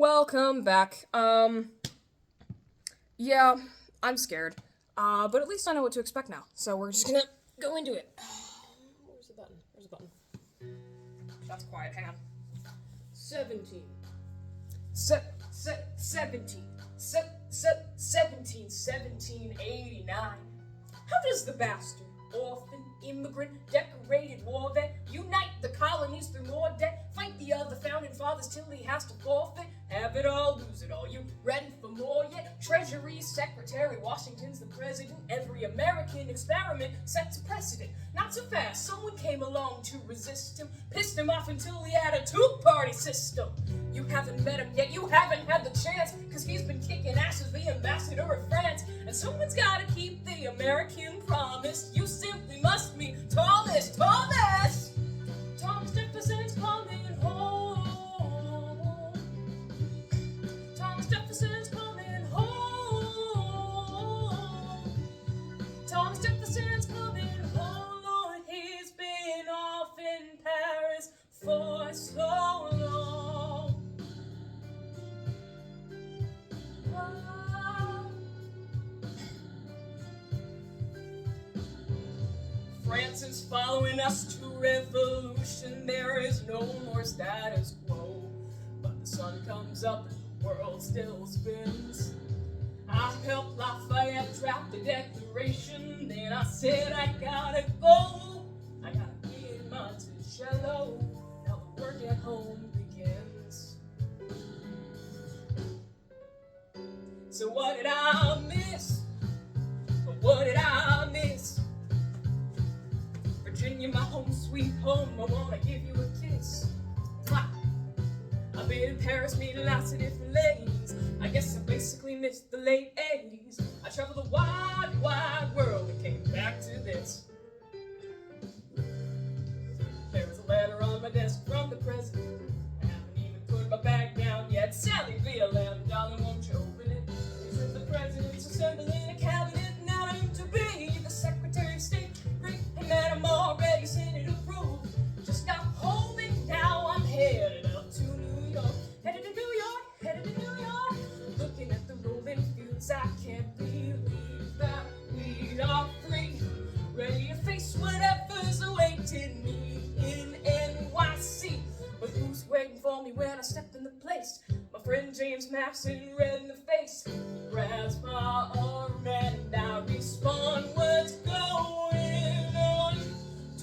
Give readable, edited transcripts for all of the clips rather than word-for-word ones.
Welcome back. Yeah, I'm scared. But at least I know what to expect now. So we're just gonna go into it. Where's the button? Where's the button? That's quiet. Hang on. 17. 1789. How does the bastard, orphan, immigrant, decorated war vet unite the colonies through more debt, fight the other founding fathers till he has to forfeit, have it all, lose it all? You ready for more yet? Treasury Secretary, Washington's the president. Every American experiment sets a precedent. Not so fast, someone came along to resist him, pissed him off until he had a two-party system. You haven't met him yet, you haven't had the chance, cause he's been kicking ass as the ambassador of France. And someone's gotta keep the American promise. You simply must meet Thomas. Thomas Jefferson's coming home. Thomas Jefferson's coming home. Thomas Jefferson's coming home. Lord, he's been off in Paris for so long. France is following us to revolution. There is no more status quo. But the sun comes up and the world still spins. I helped Lafayette draft the Declaration. Then I said I gotta go. I gotta get Monticello. Now the work at home begins. So what did I miss? What did I miss? Virginia, my home sweet home, I wanna give you a kiss. Mwah. I've been in Paris meeting lots of different ladies. I guess I basically missed the late 80s. I traveled the wide, wide world and came back to this. There was a letter on my desk from the president. I haven't even put my bag down yet. Sally Violette, darling, won't you open it? He said the president's assembling a cabinet, and I'm to be the Secretary of State. That I'm already Senate approved. Just got home and now I'm headed up to New York. Headed to New York, headed to New York. Looking at the rolling fields, I can't believe that we are free. Ready to face whatever's awaiting me in NYC. But who's waiting for me when I step in the place? My friend James Madison, red in the face, grabs my arm and I respond, what's going on?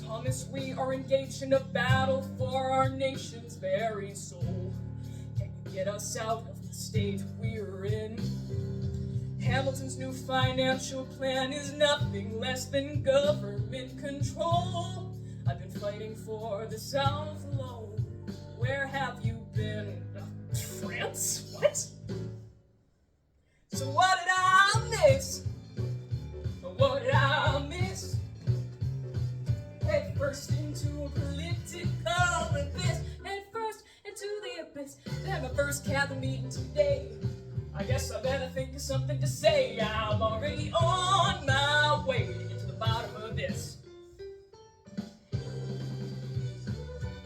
Thomas, we are engaged in a battle for our nation's very soul. Can you get us out of the state we're in? Hamilton's new financial plan is nothing less than government control. I've been fighting for the South alone. Where have you been? France? What? So what did I miss? What did I miss? Head first into a political abyss. Head first into the abyss. Then my first cabinet meeting today. I guess I better think of something to say. I'm already on my way to get to the bottom of this.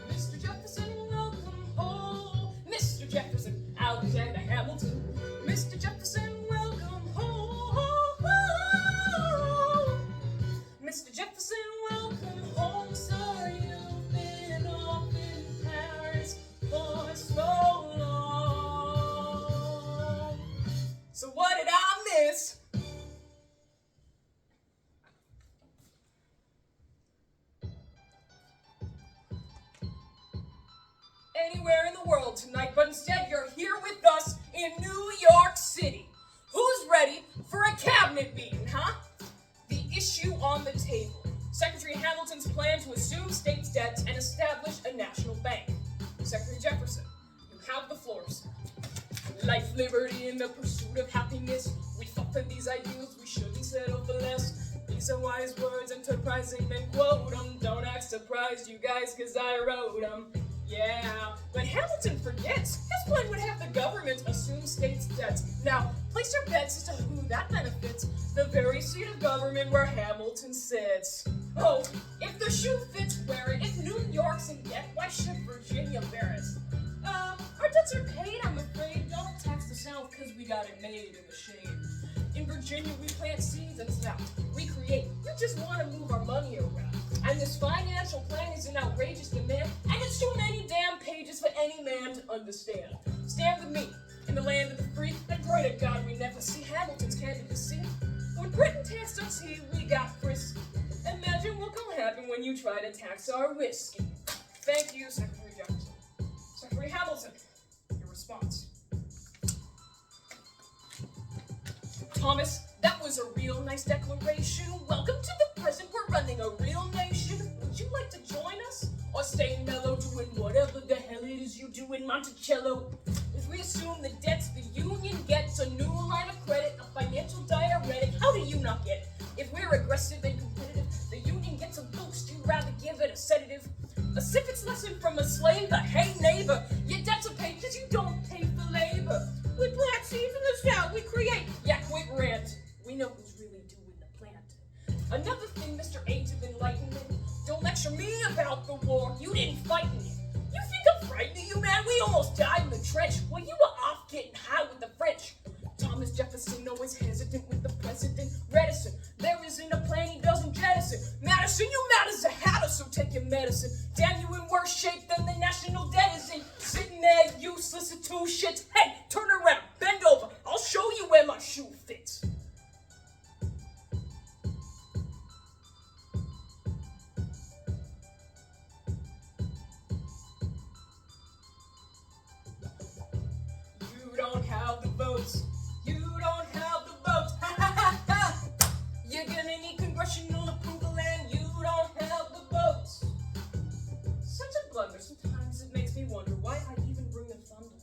Mr. Jefferson, welcome home. Mr. Jefferson, Alexander Hamilton. Mr. Jefferson, welcome home. Mr. Jefferson, welcome home. Sorry you've been off in Paris for so long. So what did I miss? Anywhere in the world tonight, but instead you're here with us in New York City. Who's ready for a cabinet meeting, huh? The issue on the table. Secretary Hamilton's plan to assume states' debts and establish a national bank. Secretary Jefferson, you have the floor, sir. Life, liberty, and the pursuit of happiness. We fought for these ideals, we shouldn't settle for less. These are wise words, enterprising men quote them. Don't act surprised, you guys, cause I wrote them. Yeah, but Hamilton forgets his plan would have the government assume states' debts. Now, place your bets as to who that benefits. The very seat of government where Hamilton sits. Oh, if the shoe fits, wear it. If New York's in debt, why should Virginia bear it? Our debts are paid, I'm afraid. we got it made in the shade. In Virginia, we plant seeds and snap. We create. You just want to move our money around. And this financial plan is an outrageous demand, and it's too many damn pages for any man to understand. Stand with me in the land of the free, and pray to God we never see Hamilton's candidacy. When Britain taxed our tea, we got frisky. Imagine what will happen when you try to tax our whiskey. Thank you, Secretary Jefferson. Secretary Hamilton, your response. Thomas, that was a real nice declaration. Welcome to the present, we're running a real nation. Would you like to join us? Or stay mellow doing whatever the hell it is you do in Monticello? If we assume the debts the union gets, a new line of credit, a financial diuretic, how do you not get it? If we're aggressive and competitive, the union gets a boost, you'd rather give it a sedative. A civics lesson from a slaver, hey neighbor, your debts are paid because you don't pay for labor. With black seeds in the South, we create. Yeah, quit rant. We know who's really doing the planting. Another thing, Mr. Age of Enlightenment, don't lecture me about the war. You didn't fight in it. You think I'm frightened of you, man? We almost died in the trench. Well, you were off getting high with the French. Thomas Jefferson always hesitant with the president. Reticent. There isn't a plan he doesn't jettison. Madison, you mad as a hatter, so take your medicine. Damn, you in worse shape than the national debt is in. Sitting there useless at two shits. Hey, turn around, bend over. I'll show you where my shoe fits. You don't have the votes. You don't have the votes. Ha ha ha ha. You're gonna need congressional approval and you don't have the votes. Such a blunder. Sometimes it makes me wonder why I even bring the thunder.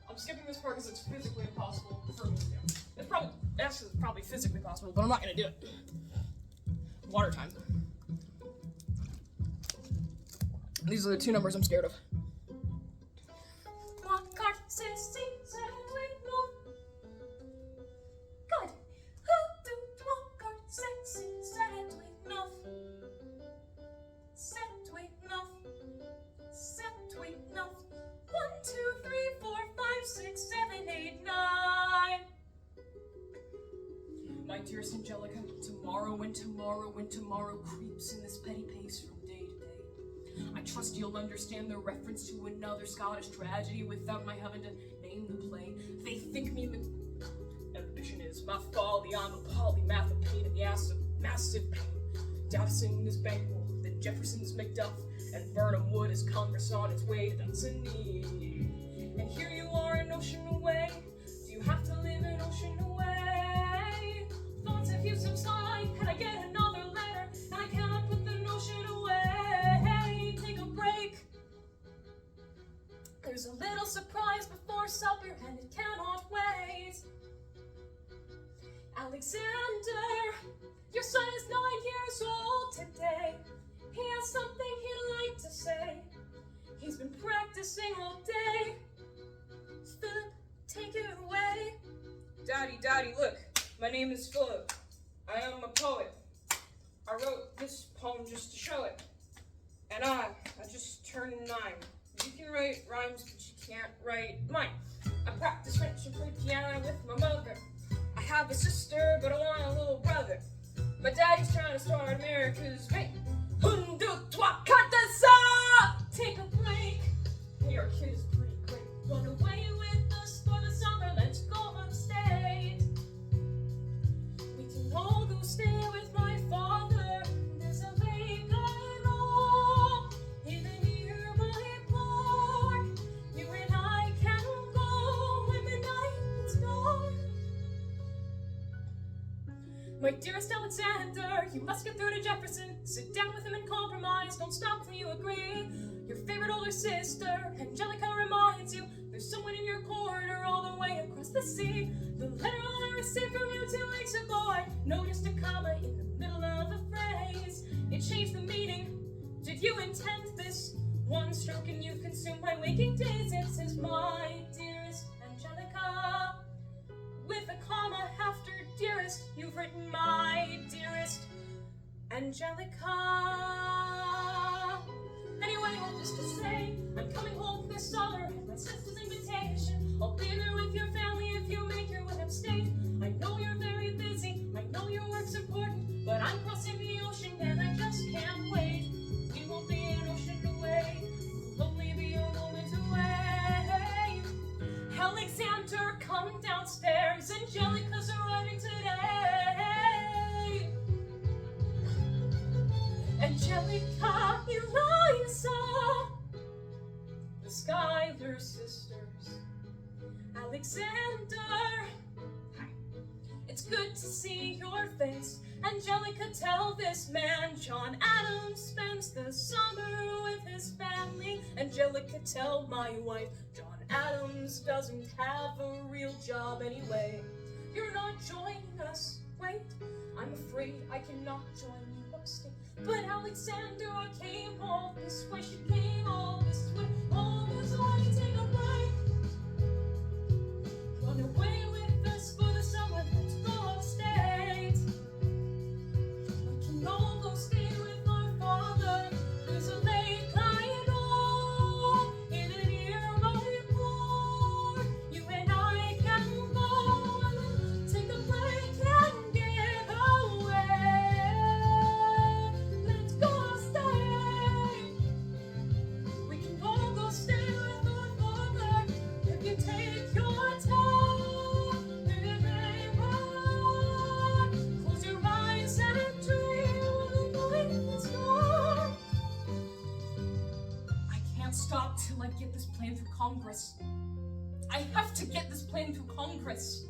I'm skipping this part because it's physically impossible for me to do. It's probably physically possible, but I'm not gonna do it. Water time. These are the two numbers I'm scared of. My dearest Angelica, tomorrow and tomorrow creeps in this petty pace from day to day. I trust you'll understand the reference to another Scottish tragedy without my having to name the play. They think me ambition is my folly. I'm a polymath, a pain in the ass, a massive pain. Davison is Banquo, then Jefferson's Macduff, and Burnham Wood is Congress on its way to Dunsany. And here you are an ocean away. Do you have to live an ocean away? Thoughts of you subside. Can I get another letter? And I cannot put the notion away. Take a break. There's a little surprise before supper, and it cannot wait. Alexander, your son is 9 years old today. He has something he'd like to say. He's been practicing all day. Philip, take it away. Daddy, look. My name is Philip. I am a poet. I wrote this poem just to show it. And I just turned 9. You can write rhymes, but you can't write mine. I practice French and play piano with my mother. I have a sister, but I want a little brother. My daddy's trying to start America's bank. Un, deux, trois, quatre, ça! Take a break. Hey, our kid is pretty great. Run away with us for the summer. Let's go upstate. We can all go stay with my father. There's a lake I know in a nearby park. You and I can go when the night is gone. My dearest Alexander, you must get through to Jefferson. Sit down with him and compromise. Don't stop till you agree. Your favorite older sister, Angelica, reminds you there's someone in your corner all the way across the sea. The letter I received from you 2 weeks ago, I noticed a comma in the middle of a phrase. It changed the meaning. Did you intend this? One stroke and you've consumed my waking days. It says, my dearest Angelica. With a comma after dearest, you've written my dearest Angelica. Anyway, all just to say, I'm coming home this summer at my sister's invitation. I'll be in Schuyler sisters. Alexander, hi. It's good to see your face. Angelica, tell this man John Adams spends the summer with his family. Angelica, tell my wife John Adams doesn't have a real job anyway. You're not joining us, wait, I'm afraid I cannot join you upstate. But Alexander, I came all this way, she came all this way, all this way, take a break. Run away with us for the summer, let's go upstate. We can all go stay with our father. There's a lake I know, in a nearby port. You and I can go, take a break and get away. Let's go upstate. We can all go stay with our father if you take your time. Close your eyes and dream of the night that's gone. I can't stop till I get this plan through Congress. I have to get this plan through Congress.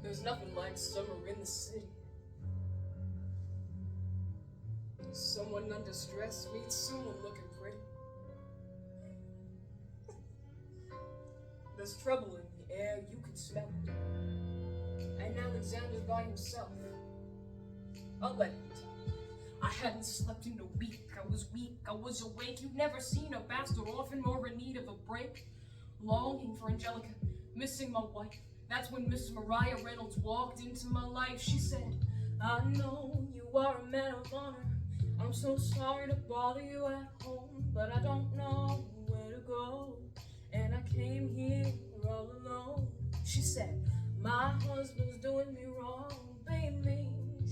There's nothing like summer in the city. Someone under stress meets someone looking pretty. There's trouble in the air, you can smell it. And Alexander's by himself. I'll let him tell. I hadn't slept in a week. I was weak, I was awake. You've never seen a bastard orphan more in need of a break. Longing for Angelica, missing my wife. That's when Miss Mariah Reynolds walked into my life. She said, I know you are a man of honor. I'm so sorry to bother you at home, but I don't know where to go. And I came here all alone. She said, my husband's doing me wrong. Beat me,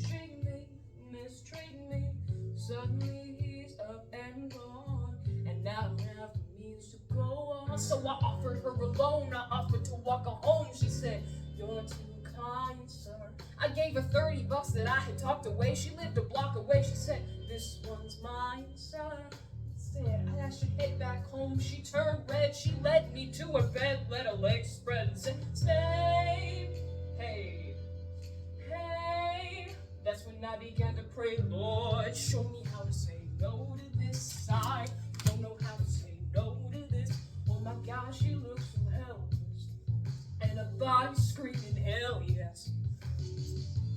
treat me, mistreat me. Suddenly he's up and gone, and now I don't have the means to go on. So I offered her a loan, I offered to walk her home. She said, you're too kind, sir. I gave her $30 that I had talked away. She lived a block away. She said, this one's mine, sir. I said, I should head back home. She turned red. She led me to her bed, let her legs spread and said, stay. Hey, hey. That's when I began to pray, Lord, show me how to say no to this. I don't know how to say no to this. Oh my gosh, she looks so helpless, and her body screaming, hell yes.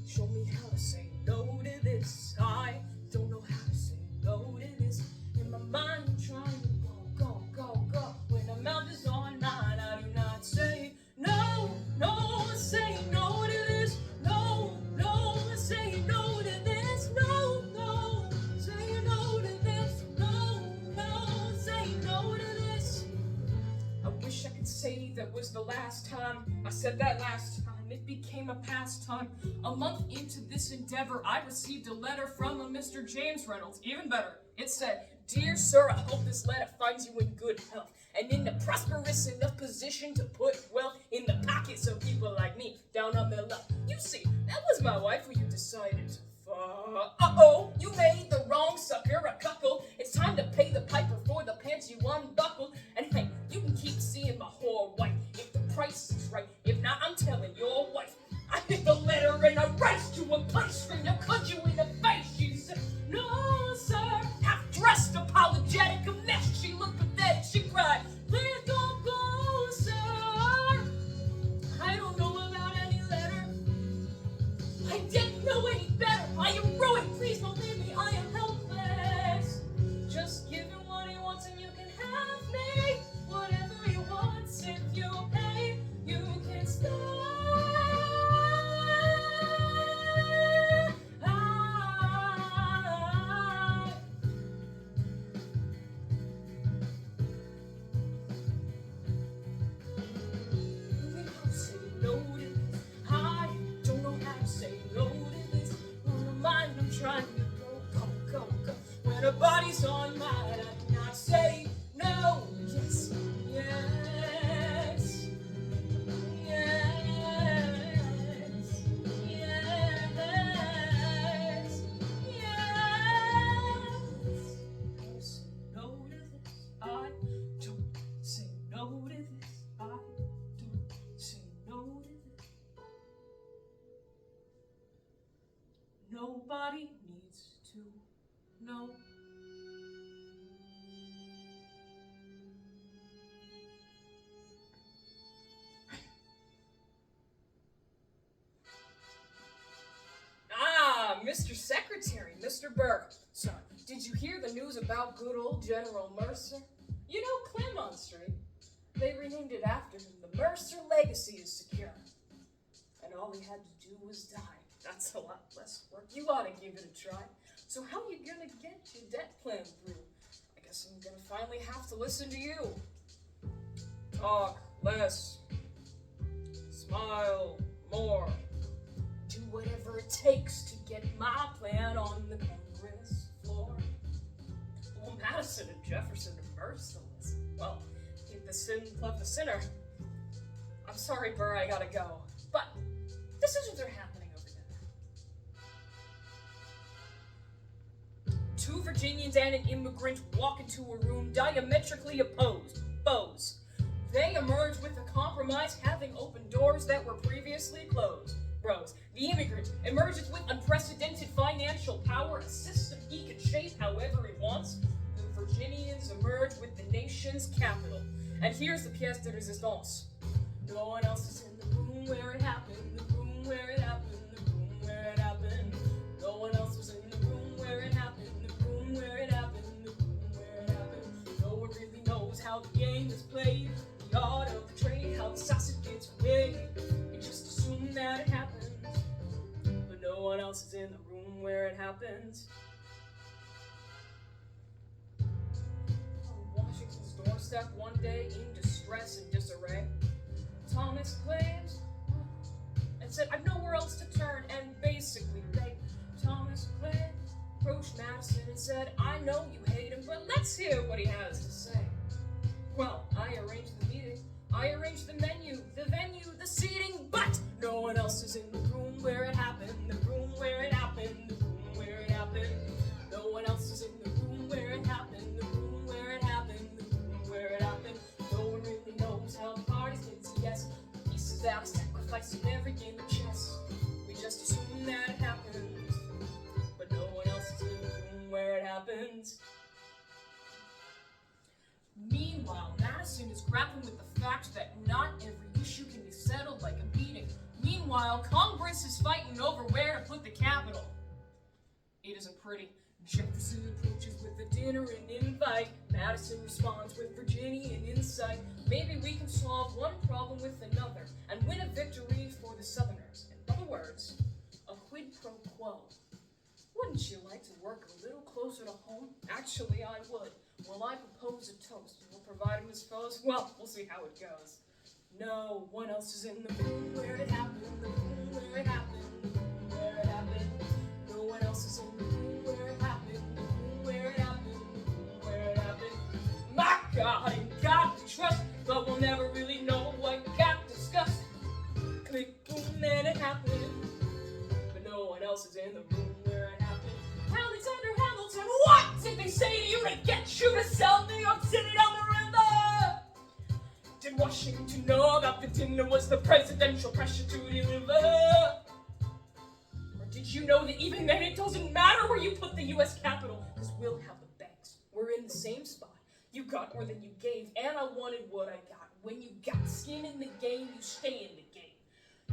Show me how to say no to this. I don't know how to say no to this. In my mind, I'm trying to go, go, go, go. When the mouth is on mine, I do not say no, no, say no to this. No, no, say no to this. No, no, say no to this. No, no, say no to this. I wish I could say that was the last time I said that last time. It became a pastime. A month into this endeavor, I received a letter from a Mr. James Reynolds. Even better, it said, dear sir, I hope this letter finds you in good health and in a prosperous enough position to put wealth in the pockets of people like me down on their luck. You see, that was my wife who you decided to fuck. Uh-oh, you made the wrong sucker a cuckold. It's time to pay the piper for the pants you unbuckled. And hey, you can keep seeing my whore white if the price is right. If not, I'm telling your wife. I hit the letter and I raced to a place from you, cut you in the face. She said, no, sir. Half-dressed, apologetic, a mess. She looked pathetic. She cried, please don't go, sir. I don't know about any letter. I didn't know any better. I am ruined. Please don't leave me. I am helpless. Just give him what he wants and you can have me. Whatever he wants, if you pay, you can stay. Trying to go, go, go, go. When her body's on mine, I cannot say nobody needs to know. Ah, Mr. Secretary, Mr. Burr. Son, did you hear the news about good old General Mercer? You know Clermont Street? They renamed it after him. The Mercer legacy is secure. And all he had to do was die. That's a lot less work. You ought to give it a try. So how you gonna get your debt plan through? I guess I'm gonna finally have to listen to you. Talk less. Smile more. Do whatever it takes to get my plan on the Congress floor. Well, Madison and Jefferson are merciless. Well, keep the sin, love the sinner. I'm sorry, Burr, I gotta go. But decisions are happening over there. Two Virginians and an immigrant walk into a room diametrically opposed. Foes. They emerge with a compromise, having opened doors that were previously closed. Bros. The immigrant emerges with unprecedented financial power, a system he can shape however he wants. The Virginians emerge with the nation's capital. And here's the pièce de résistance. No one else is in the room where it happened, the room where it happened, the room where it happened. No one else was in the room where it happened, the room where it happened, the room where it happened. No one really knows how the game is played, the art of the trade, how the sausage gets made. You just assume that it happens, but no one else is in the room where it happens. On Washington's doorstep one day, in distress and disarray, Thomas claims and said, I've nowhere else to turn, and basically begged. Thomas Clay approached Madison and said, I know you hate him, but let's hear what he has to say. Well, I arranged the meeting, I arranged the menu, the venue, the seating, but no one else is in the room where it happened, the room where it happened, the room where it happened. No one else is in the room where it happened, the room where it happened, the room where it happened. No one really knows how the parties get to yes. The pieces that are sacrificed in every game of chess. We just assume that it happens, but no one else is in the room where it happens. Meanwhile, Madison is grappling with the fact that not every issue can be settled like a meeting. Meanwhile, Congress is fighting over where to put the capital. It isn't pretty. Jefferson approaches with a dinner and invite. Madison responds with Virginian insight. Maybe we can solve one problem with another and win a victory for the Southerners. In other words, a quid pro quo. Wouldn't you like to work a little closer to home? Actually, I would. Will I propose a toast? We'll provide him his foes? Well, we'll see how it goes. No one else is in the room where it happened, the room where it happened, the room where it happened. No one else is in the room where it happened, the room where it happened, the room where it happened. My God, in God we trust, but we'll never really know what got discussed. Click, boom, and it happened, but no one else is in the room where it happened. Alexander Hamilton, what did they say to you to get you to sell New York City down the river? Did Washington know that the dinner was the presidential pressure to deliver? Or did you know that even then it doesn't matter where you put the U.S. Capitol, because we'll have the banks. We're in the same spot. You got more than you gave, and I wanted what I got. When you got skin in the game, you stay in the game.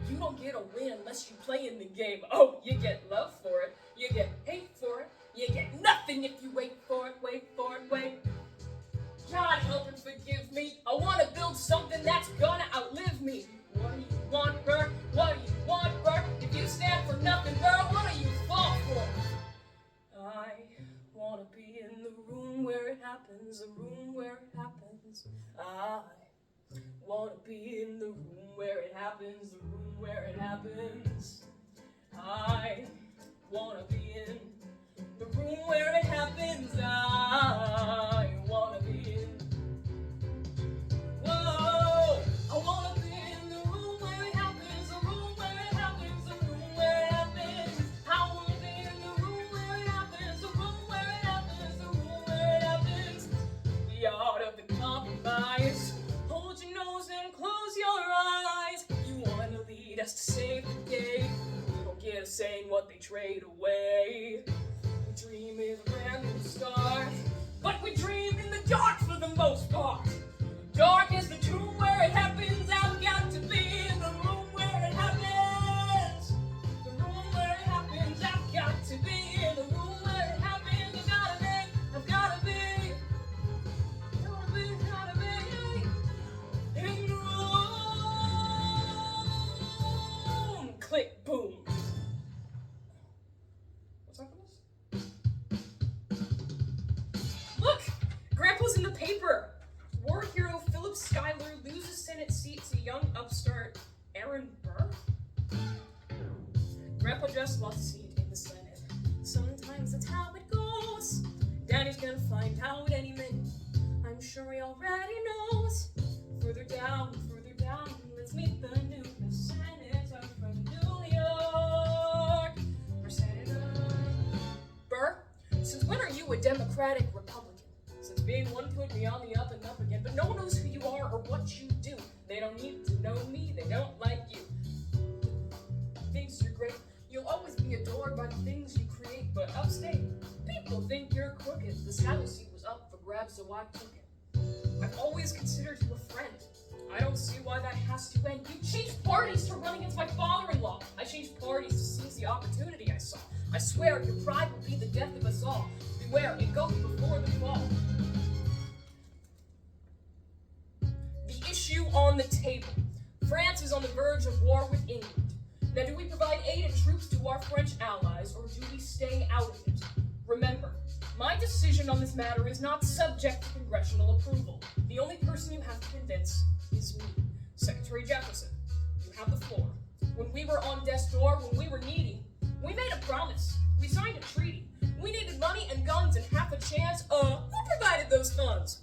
You don't get a win unless you play in the game. Oh, you get love for it. You get hate for it. You get nothing if you wait for it, wait for it, wait. God help and forgive me. I want to build something that's gonna outlive me. What do you want, Burr? What do you want, Burr? If you stand for nothing, Burr, what do you fall for? I want to be in the room where it happens, the room where it happens. I want to be in the room where it happens, the room where it happens. I want to be in the room where it happens. I want to be in. Whoa! I want to be in the room where it happens, the room where it happens, the room where it happens. I want to be in the room where it happens, the room where it happens, the room where it happens. The art of the compromise. Hold your nose and close your eyes. You want to lead us to save the day. We don't get a say in what they trade away. We dream is a brand new start, but we dream in the dark for the most part. Dark is the tomb where it happens. I've got to be in the room where it happens. The room where it happens. I've got to be in the room where it happens. I've gotta be in the room. Click, boom. What's up with this? Look, Grandpa's in the paper. War hero Philip Schuyler loses Senate seat to young upstart Aaron Burr. Grandpa just lost a seat in the Senate. Sometimes that's how it goes. Daddy's gonna find out any minute. I'm sure he already knows. Further down, let's meet the new senator from New York. Our senator. Burr, since when are you a Democratic Republican? Since being one put me on the up and up again, but no one knows who you are or what you do. They don't need to know me, they don't like you. Thinks you're great, you'll always be adored by the things you create, but upstate, people think you're crooked. The saddle seat was up for grabs, so I took it. I've always considered you a friend. I don't see why that has to end. You changed parties to run against my father-in-law. I changed parties to seize the opportunity I saw. I swear your pride will be the death of us all. Beware, it goes before the fall. The issue on the table. France is on the verge of war with England. Now, do we provide aid and troops to our French allies, or do we stay out of it? Remember, my decision on this matter is not subject to congressional approval. The only person you have to convince is me, Secretary Jefferson. You have the floor. When we were on death's door, when we were needy, we made a promise. We signed a treaty. We needed money and guns and half a chance. Who provided those funds?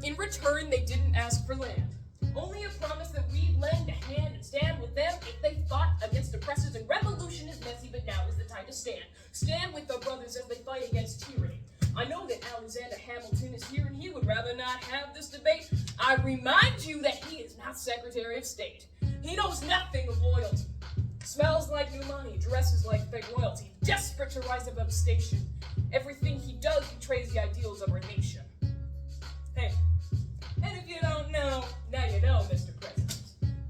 In return, they didn't ask for land. Only a promise that we'd lend a hand and stand with them if they fought against oppressors. And revolution is messy, but now is the time to stand. Stand with our brothers as they fight against tyranny. I know that Alexander Hamilton is here and he would rather not have this debate. I remind you that he is not Secretary of State. He knows nothing of loyalty. Smells like new money, dresses like fake royalty, desperate to rise above station. Everything he does betrays the ideals of our nation. Hey, and if you don't know, now you know, Mr. President.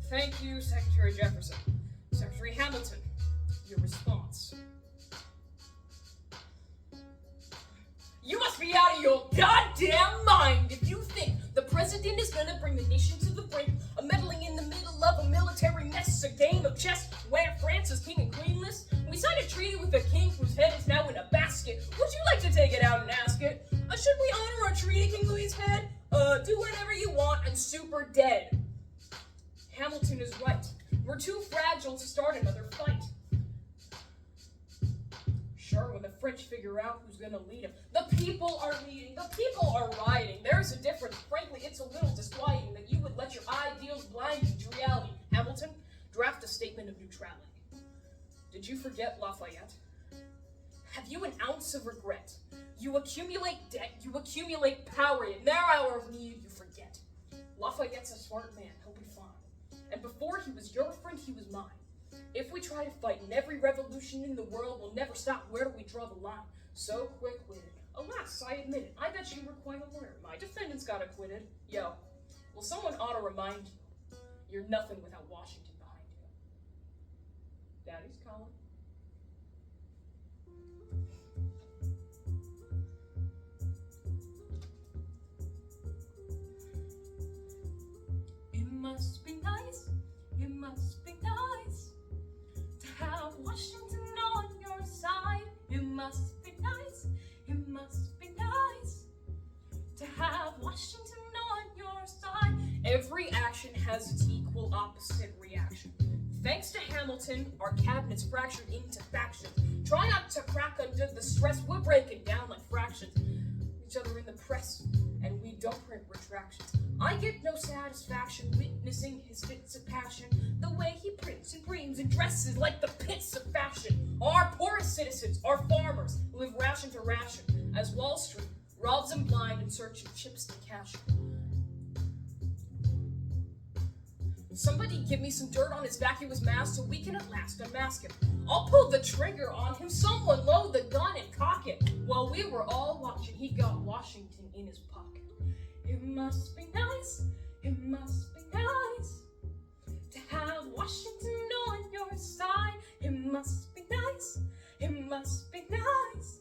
Thank you, Secretary Jefferson. Secretary Hamilton, your response. You must be out of your goddamn mind if you think the president is gonna bring the nation to the brink of meddling in the middle of a military mess, a game of chess where France is king and queenless. We signed a treaty with a king whose head is now in a basket. Would you like to take it out and ask it? Should we honor our treaty, King Louis's head? Do whatever you want and super dead. Hamilton is right. We're too fragile to start another fight. Sure, when the French figure out who's gonna lead them. The people are leading, the people are rioting. There's a difference. Frankly, it's a little disquieting that you would let your ideals blind you to reality. Hamilton, draft a statement of neutrality. Did you forget Lafayette? Have you an ounce of regret? You accumulate debt, you accumulate power. In their hour of need, you forget. Lafayette's a smart man, he'll be fine. And before he was your friend, he was mine. If we try to fight in every revolution in the world, we'll never stop. Where do we draw the line? So quick-witted. Alas, I admit it. I bet you were quite a lawyer. My defendants got acquitted. Yo, well, someone ought to remind you. You're nothing without Washington behind you. Daddy's calling. It must be nice. It must be nice to have Washington on your side. It must be nice, it must be nice to have Washington on your side. Every action has its equal opposite reaction. Thanks to Hamilton, our cabinet's fractured into factions. Try not to crack under the stress, we're breaking down like fractions. Each other in the press, and we don't print retractions. I get no satisfaction witnessing his fits of passion, the way he prints and dreams and dresses like the pits of fashion. Our poorest citizens, our farmers, live ration to ration, as Wall Street robs them blind in search of chips to cash. Somebody give me some dirt on his vacuous mask so we can at last unmask him. I'll pull the trigger on him, someone load the gun and cock it. While we were all watching, he got Washington in his pocket. It must be nice, it must be nice to have Washington on your side. It must be nice, it must be nice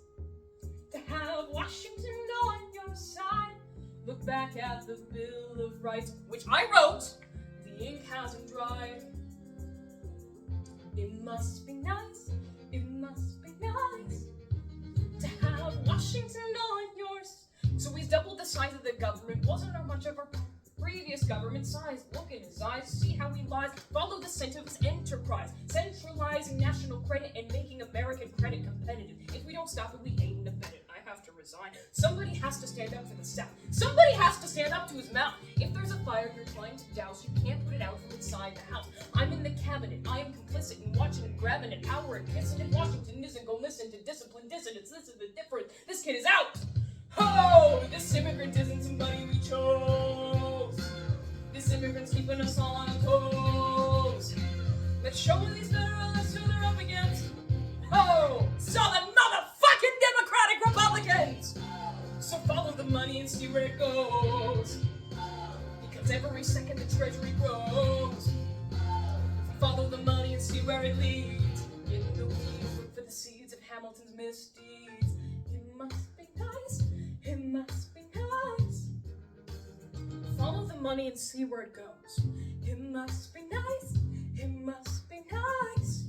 to have Washington on your side. Look back at the Bill of Rights, which I wrote. The ink hasn't dried. It must be nice, it must be nice to have Washington on yours. So he's doubled the size of the government. Wasn't there much of our previous government size? Look in his eyes, see how he lies. Follow the scent of his enterprise, centralizing national credit and making American credit competitive. If we don't stop it, we ain't in it. I have to resign. Somebody has to stand up for the South. Somebody has to stand up to his mouth. If there's a fire you're trying to douse, you can't put it out from inside the house. I'm in the cabinet. I am complicit in watching him grabbing an hour and kissing. If Washington isn't gonna listen to discipline dissidents, this is the difference. This kid is out. Oh, this immigrant isn't somebody we chose. This immigrant's keeping us all on toes. Let's show these federalists who they're up against. Oh, solid motherfucking Democratic Republicans. So follow the money and see where it goes. Because every second the treasury grows. Follow the money and see where it leads. Get no weeds, look for the seeds of Hamilton's misdeeds. It must be nice, it must be nice. Follow the money and see where it goes. It must be nice, it must be nice.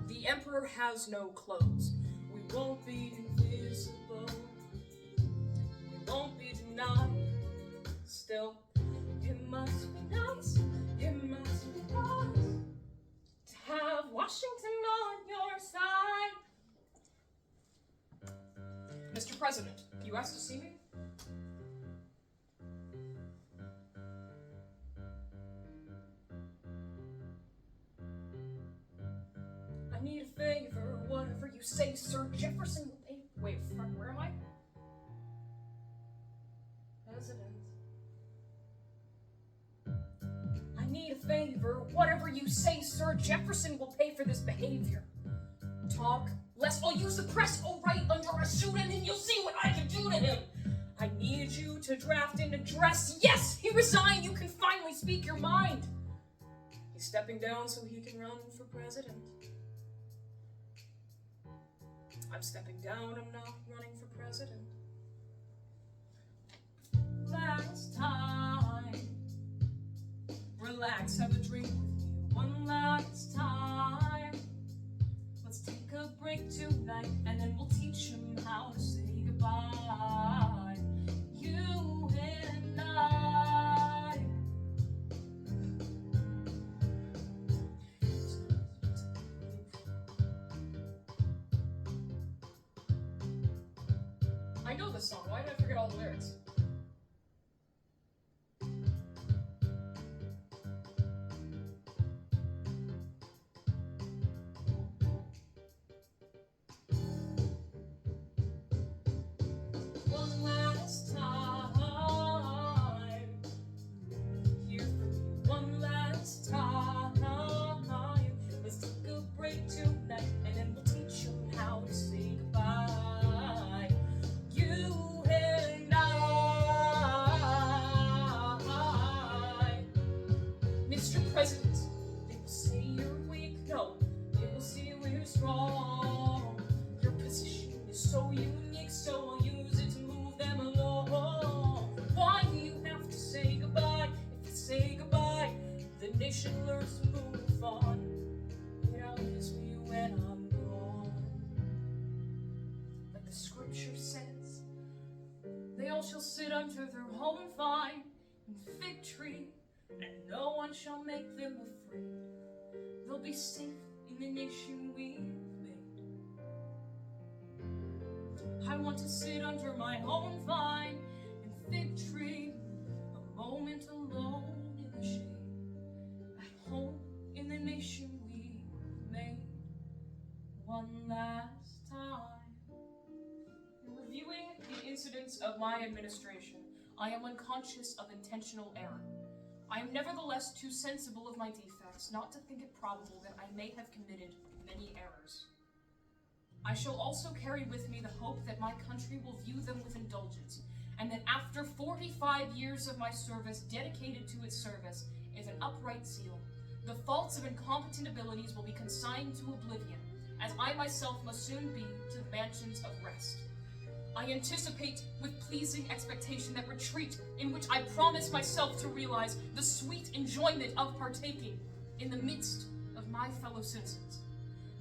The emperor has no clothes. We won't be invisible. We won't be denied. Still, it must be nice, it must be nice to have Washington on your side. Mr. President, you asked to see me? I need a favor, whatever you say, Sir Jefferson will pay. Wait, where am I? President. I need a favor, whatever you say, Sir Jefferson will pay for this behavior. Talk less, I'll use the press, I'll write under a suit, and then you'll see what I can do to him. I need you to draft an address. Yes, he resigned, you can finally speak your mind. He's stepping down so he can run for president. I'm stepping down, I'm not running for president. Last time, relax, have a drink with me one last time. Let's take a break tonight, and then we'll teach him how to say goodbye. You and I. I know this song, why did I forget all the lyrics? One last time, hear from me one last time. Let's take a break tonight, and then we'll teach him how to say goodbye. You and I. Mr. President, they will say you're weak. No, they will see we're strong. Your position is so unique, so I'll use it to move them along. Why do you have to say goodbye? If you say goodbye, the nation learns to move on. It outlives me when I'm gone. Like the scripture says, they all shall sit under their home vine and fig tree, and no one shall make them afraid. They'll be safe in the nation we've made. I want to sit under my home vine and fig tree, a moment alone in the shade, at home in the nation we've made. One last time. In reviewing the incidents of my administration, I am unconscious of intentional error. I am nevertheless too sensible of my defects not to think it probable that I may have committed many errors. I shall also carry with me the hope that my country will view them with indulgence, and that after 45 years of my service dedicated to its service is an upright zeal, the faults of incompetent abilities will be consigned to oblivion, as I myself must soon be to the mansions of rest. I anticipate with pleasing expectation that retreat in which I promise myself to realize the sweet enjoyment of partaking in the midst of my fellow citizens,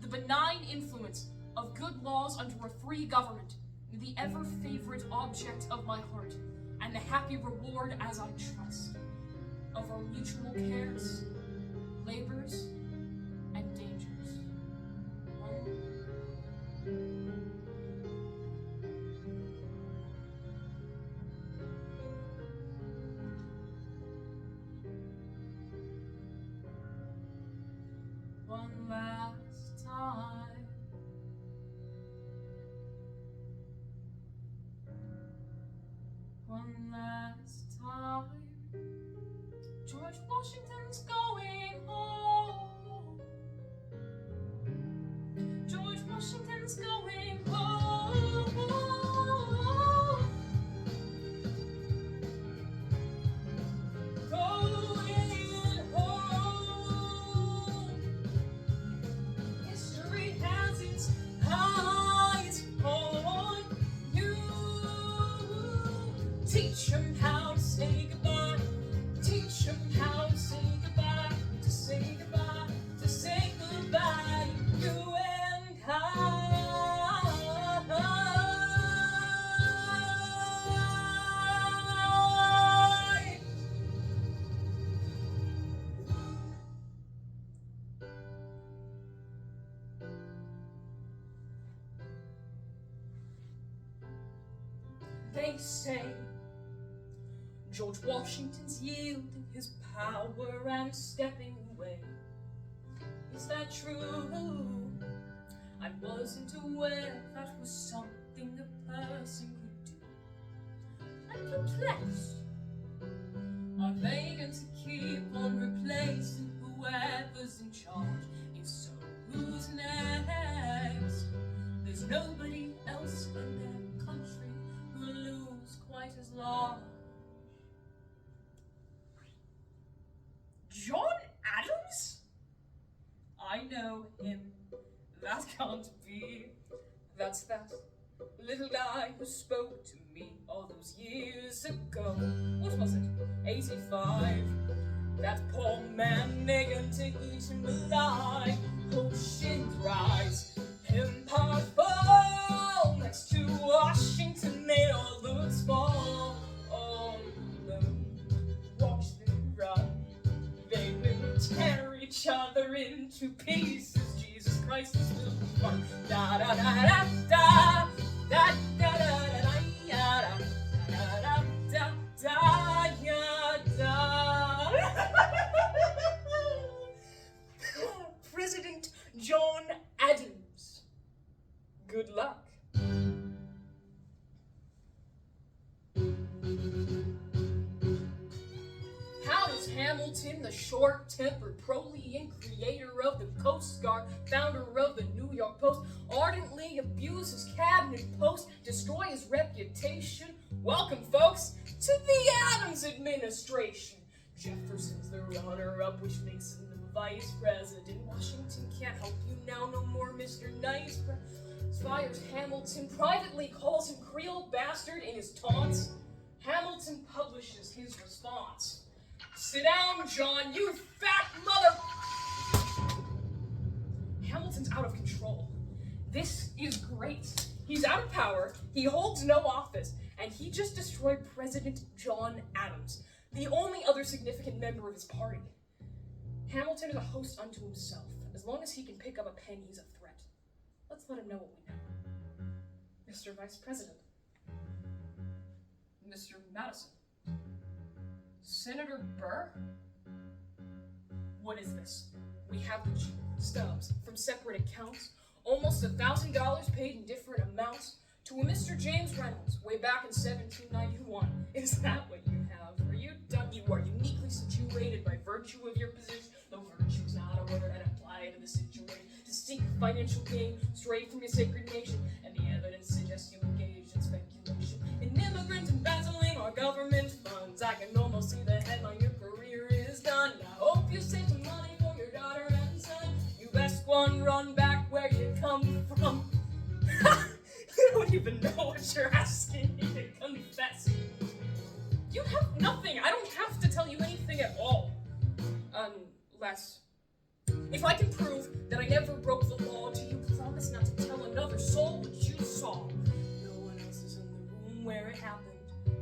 the benign influence of good laws under a free government, the ever-favorite object of my heart, and the happy reward, as I trust, of our mutual cares, labors, and dangers. One last time. One last time. George Washington's going home. George Washington's going home. Going home. History has its eyes on you. Teach him how to say goodbye. Teach him how to say goodbye. To say goodbye. To say goodbye. You and I. They say George Washington's yielding his power and stepping away. Is that true? I wasn't aware that was something a person could do. I'm perplexed. Are they going to keep on replacing whoever's in charge? If so, who's next? There's nobody else in their country who lose quite as large. John Adams? I know him. That can't be. That's that little guy who spoke to me all those years ago. What was it? 85. That poor man begging to eat him alive. Ocean rise, empire fall. Next to Washington, they all look small. Oh no, watch them run. They will tear each other into pieces. Jesus Christ is still fun. Da da da da da da da da da da da da. President John Adams. Good luck. How does Hamilton, the short-tempered prolene creator of the Coast Guard, founder of the New York Post, ardently abuse his cabinet post, destroy his reputation? Welcome, folks, to the Adams administration. Jefferson's the runner-up, which makes him the vice president. Washington can't help you now, no more Mr. Nice. Fires Hamilton, privately calls him Creole bastard in his taunts. Hamilton publishes his response. Sit down, John, you fat mother... Hamilton's out of control. This is great. He's out of power, he holds no office, and he just destroyed President John Adams, the only other significant member of his party. Hamilton is a host unto himself. As long as he can pick up a pen, he's a threat. Let's let him know what we know. Mr. Vice President. Mr. Madison. Senator Burr? What is this? We have the stubs from separate accounts, almost $1,000 paid in different amounts, to a Mr. James Reynolds way back in 1791. Is that what you have? Are you done? You are uniquely situated virtue of your position. Though virtue's not a word I'd apply to the situation. To seek financial gain, stray from your sacred nation, and the evidence suggests you engaged in speculation. In immigrants embezzling our government funds, I can almost see the headline, your career is done. I hope you save some money for your daughter and son. You best one run back where you come from. You don't even know what you're asking me to confess. You have nothing. I don't have to tell you anything at all. Unless... if I can prove that I never broke the law, do you promise not to tell another soul what you saw? No one else is in the room where it happened.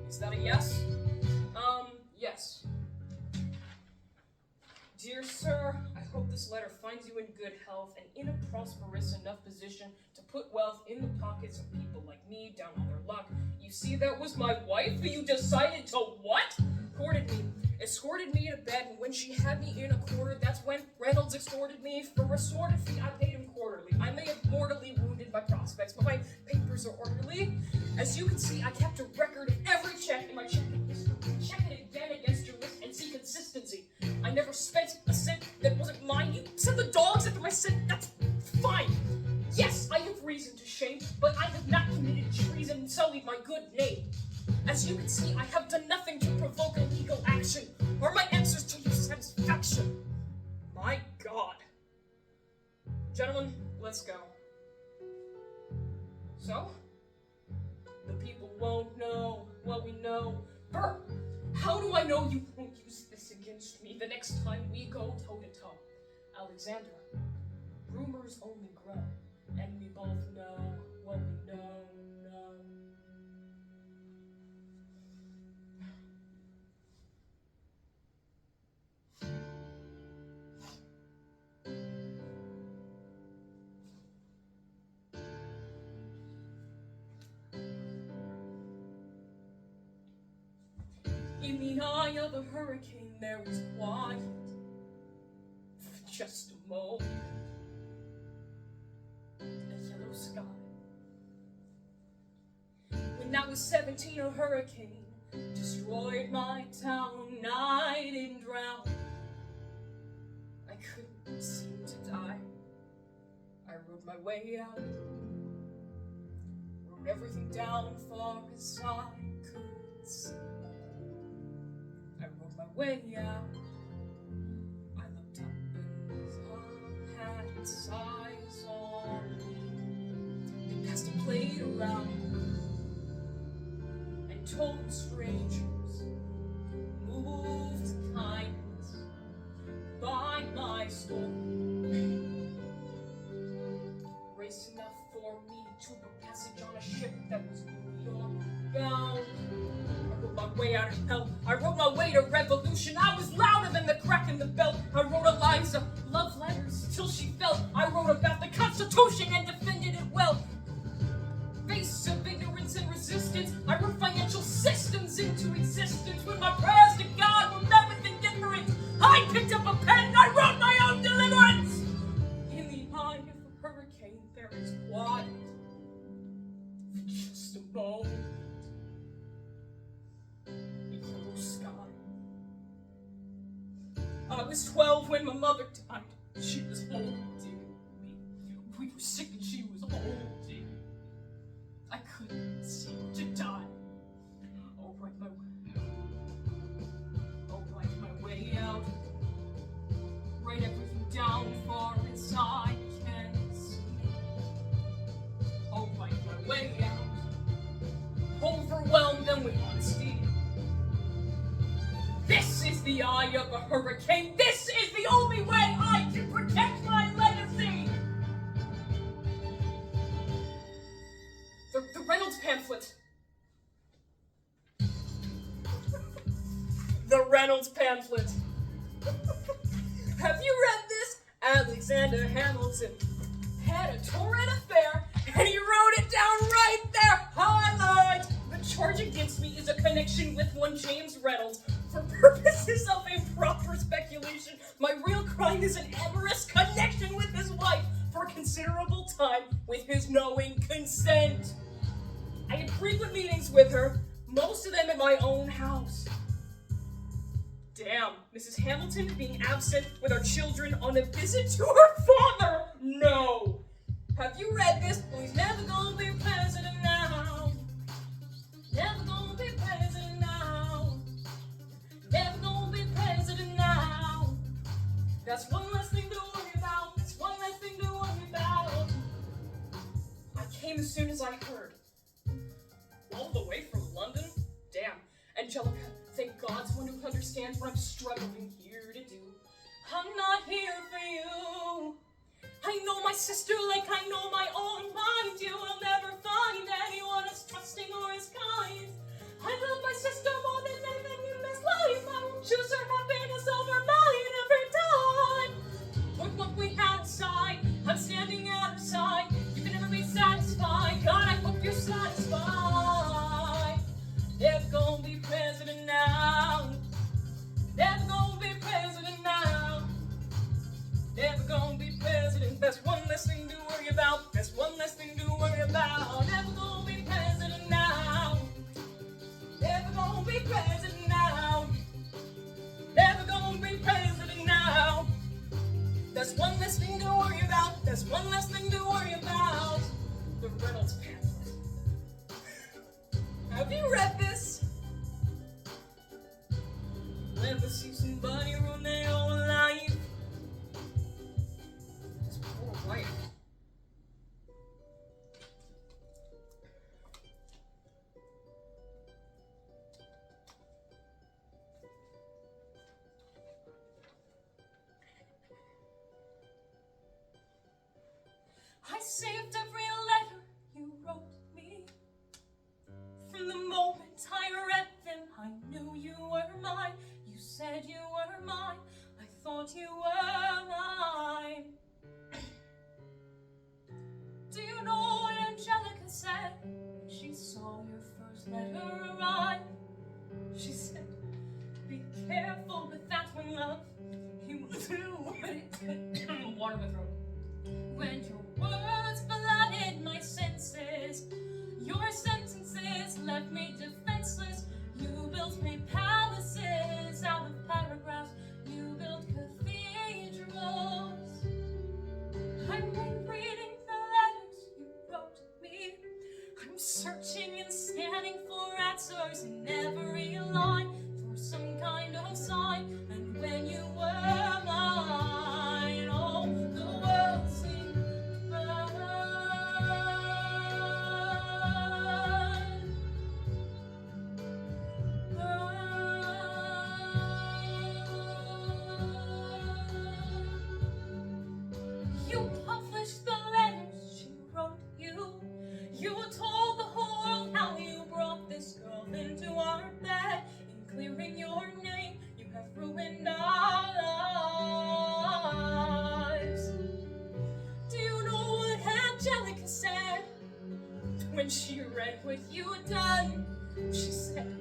Is that a yes? Yes. Dear sir, I hope this letter finds you in good health and in a prosperous enough position to put wealth in the pockets of people like me down on their luck. You see, that was my wife who you decided to what? Courted me. Escorted me to bed, and when she had me in a quarter, that's when Reynolds extorted me for a sort of fee. I paid him quarterly. I may have mortally wounded my prospects, but my papers are orderly. As you can see, I kept a record of every check in my checking history. Check it again against your list and see consistency. I never spent a cent that wasn't mine. You sent the dogs after my cent. That's fine. Yes, I have reason to shame, but I have not committed treason and sullied my good name. As you can see, I have done nothing to provoke a legal action, or my answers to your satisfaction. My God. Gentlemen, let's go. So? The people won't know what we know. Burr, how do I know you won't use this against me the next time we go toe-to-toe? Alexander, rumors only grow, and we both know what we know. In the eye of a hurricane, there is quiet for just a moment. A yellow sky. When I was 17, a hurricane destroyed my town. I didn't drown. I couldn't seem to die. I rode my way out. Wrote everything down far as I could see. I rode my way out. I looked up and his arm had its eyes on me. They passed a plate around and told strangers, moved to kindness by my story. Race enough for me to book passage on a ship that was New York bound. I wrote my way out of hell. I wrote my way to revolution. I was louder than the crack in the bell. I wrote Eliza love letters till she fell. I wrote about the Constitution and defended it well. Face of ignorance and resistance, I wrote financial systems into existence. When my prayers to God were met with indifference, I picked up a pen and I wrote my own deliverance. In the eye of a hurricane, there is quiet for just a moment. I was 12 when my mother died. She was holding me. We were sick and she was holding me. I couldn't seem to die. I'll write my way out. Write everything down far as I can see. I'll write my way out. Overwhelm them with honesty. This is the eye of a hurricane. This is the only way I can protect my legacy. The Reynolds Pamphlet. The Reynolds Pamphlet. Have you read this? Alexander Hamilton had a torrid affair, and he wrote it down right there. Highlight. The charge against me is a connection with one James Reynolds. For purposes of improper speculation, my real crime is an amorous connection with his wife for considerable time with his knowing consent. I had frequent meetings with her, most of them in my own house. Damn, Mrs. Hamilton being absent with our children on a visit to her father? No. Have you read this? Well, he's never gonna be president now. Never gonna be president now. Never gonna be president now. That's one less thing to worry about. That's one less thing to worry about. I came as soon as I heard. All the way from London? Damn. Angelica, thank God's one who understands what I'm struggling here to do. I'm not here for you. I know my sister like I know my own mind. You will never find anyone as trusting or as kind. I love my sister more than anything in this life. I won't choose her happiness over mine every time. Put what we had aside. I'm standing at her side. You can never be satisfied. God, I hope you're satisfied. Never gonna be president now. Never gonna be president now. Never gonna be president. That's one less thing to worry about. That's one less thing to worry about. Never gonna be president now. Never gonna be president now. Never gonna be president now. That's one less thing to worry about. That's one less thing to worry about. The Reynolds Pamphlet. Have you read this? Never see somebody ruin their own life. His poor wife. I saved every letter you wrote me. From the moment I read them, I knew you were mine. You said you were mine. I thought you were mine. Do you know what Angelica said when she saw your first letter arrive? She said, be careful with that one, love. You will do what it did. Water my throat. When your words flooded my senses, your sentences left me defenseless. You built me palaces out of paragraphs. You built cathedrals. I'm rereading the letters you wrote me. I'm searching and scanning for answers in every line, for some kind of sign. And when you were mine, oh, the world seemed burn. You published the letters she wrote you. You told the whole world how you brought this girl into our bed. In clearing your name, you have ruined our lives. Do you know what Angelica said when she read what you had done? She said,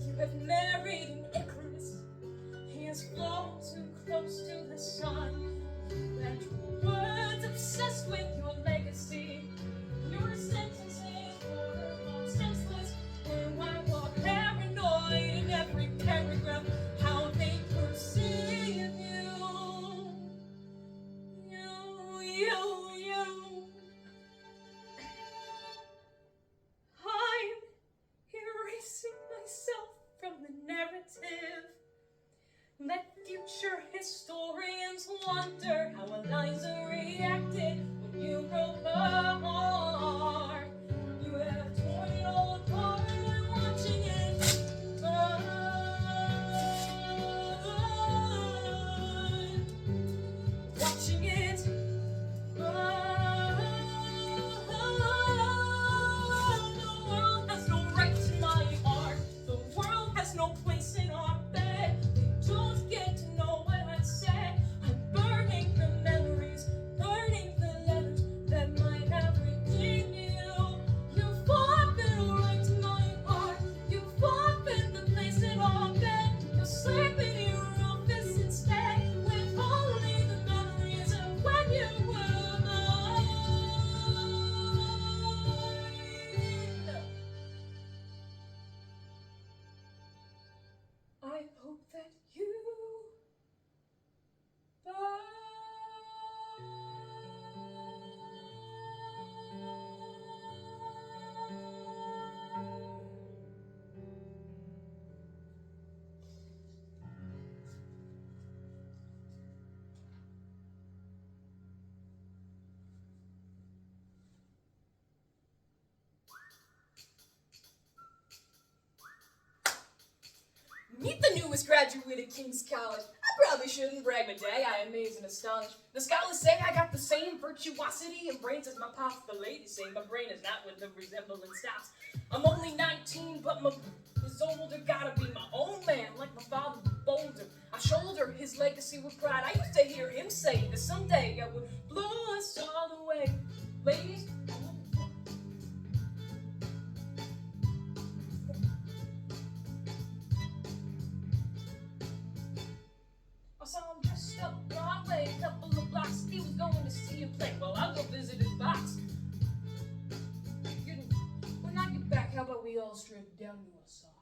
you have married an Icarus. He has flown too close to the sun. You had your words obsessed with your legacy. Your sentences were all senseless. Why were paranoid in every paragraph? How they perceive you. I'm erasing myself from the narrative. Let future historians wonder how Eliza reacted when you broke her heart. You have torn it all apart and watching it burn. Watching it burn. The world has no right to my art. The world has no place in our bed. They don't get to know what I said. I'm burning the memories, burning the letters that might have redeemed you. You forfeit the right to my art. You forfeit the place in our bed. You'll sleep in your office instead, with only the memories of when you were mine. Meet the newest graduate at King's College. I probably shouldn't brag my day, I amaze and astonish. The scholars say I got the same virtuosity and brains as my pops. The ladies say my brain is not when the resemblance stops. I'm only 19, but my is older. Gotta be my own man, like my father Boulder. I shoulder his legacy with pride. I used to hear him say that someday I would blow us all away. Ladies, I saw him just up Broadway, a couple of blocks. He was going to see a play. Well, I'll go visit his box. When I get back, how about we all strip down to our socks?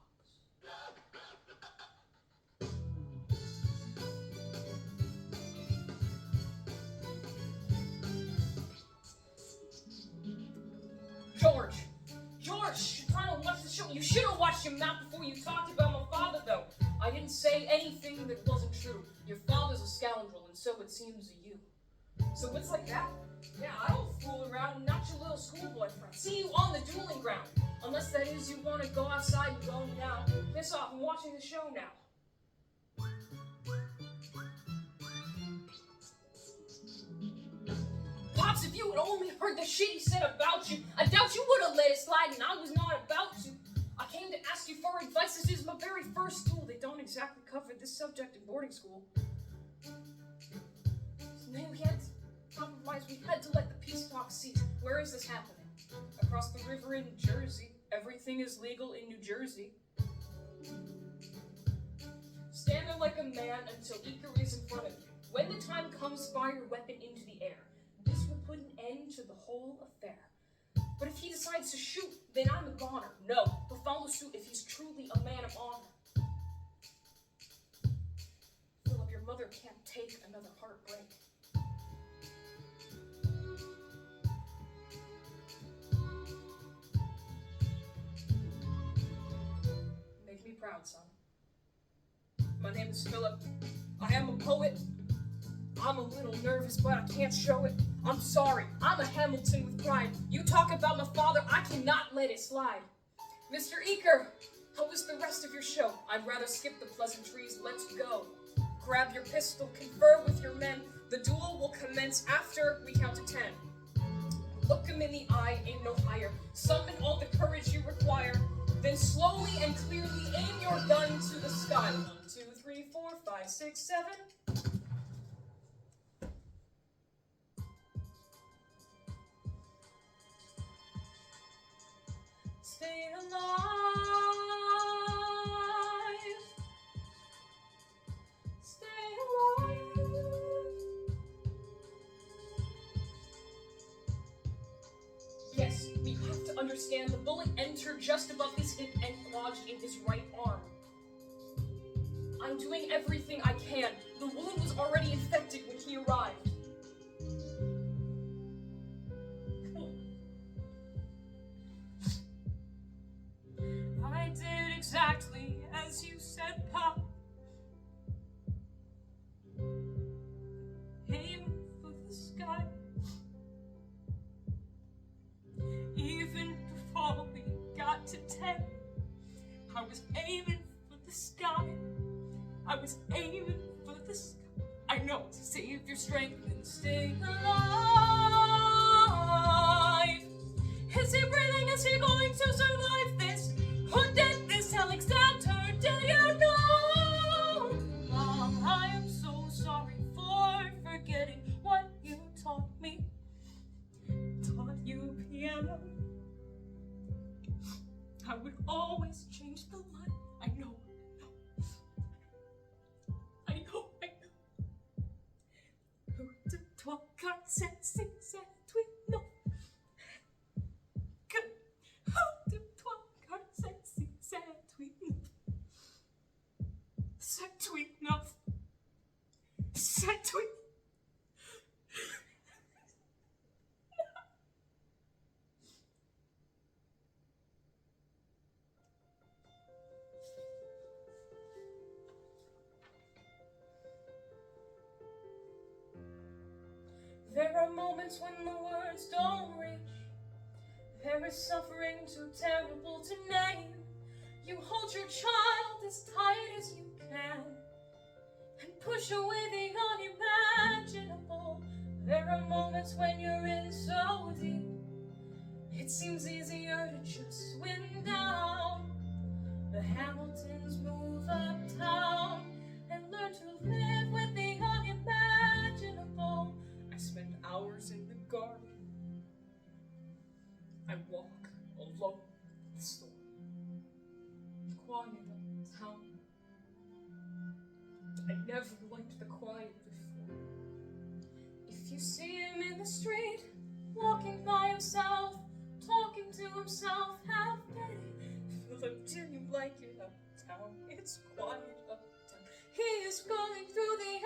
George, you're trying to watch the show. You should have watched your mouth before you talked about my father, though. I didn't say anything that wasn't true. Your father's a scoundrel, and so it seems to you. So it's like that? Yeah, I don't fool around, not your little schoolboy friend. See you on the dueling ground. Unless that is you want to go outside and go now. Piss off, I'm watching the show now. Pops, if you had only heard the shit he said about you, I doubt you would have let it slide, and I was not about to. I came to ask you for advice. This is my very first school. They don't exactly cover this subject in boarding school. So then we had to compromise. We had to let the peace talk cease. Where is this happening? Across the river in Jersey. Everything is legal in New Jersey. Stand there like a man until Eker is in front of you. When the time comes, fire your weapon into the air. This will put an end to the whole affair. But if he decides to shoot, then I'm a goner. No, he'll follow suit if he's truly a man of honor. Philip, your mother can't take another heartbreak. Make me proud, son. My name is Philip. I am a poet. I'm a little nervous, but I can't show it. I'm sorry, I'm a Hamilton with pride. You talk about my father, I cannot let it slide. Mr. Eker, how was the rest of your show? I'd rather skip the pleasantries, let's go. Grab your pistol, confer with your men. The duel will commence after we count to 10. Look him in the eye, aim no higher. Summon all the courage you require. Then slowly and clearly aim your gun to the sky. 1, 2, 3, 4, 5, 6, 7. Stay alive. Stay alive. Yes, we have to understand the bullet entered just above his hip and lodged in his right arm. I'm doing everything I can. The wound was already infected when he arrived. I did exactly as you said, Pop. Aim for the sky. Even before we got to 10, I was aiming for the sky. I was aiming for the sky. I know, to save your strength and stay alive. Is he breathing? Is he going to survive this? Who did this? Alexander, do you know? Mom, I am so sorry for forgetting what you taught me. Taught you piano. I would always change the line. I know. De toi, car c'est oui, non. Que, de toi, car c'est oui, non. C'est oui, non. C'est oui. There are moments when the words don't reach. There is suffering too terrible to name. You hold your child as tight as push away the unimaginable. There are moments when you're in so deep, it seems easier to just swim down. The Hamiltons move uptown and learn to live with the unimaginable. I spend hours in the garden. I walk alone in the storm. Quiet uptown. I never liked the quiet before. If you see him in the street, walking by himself, talking to himself, have pity. Philip, do you like it uptown? It's quiet uptown. He is going through the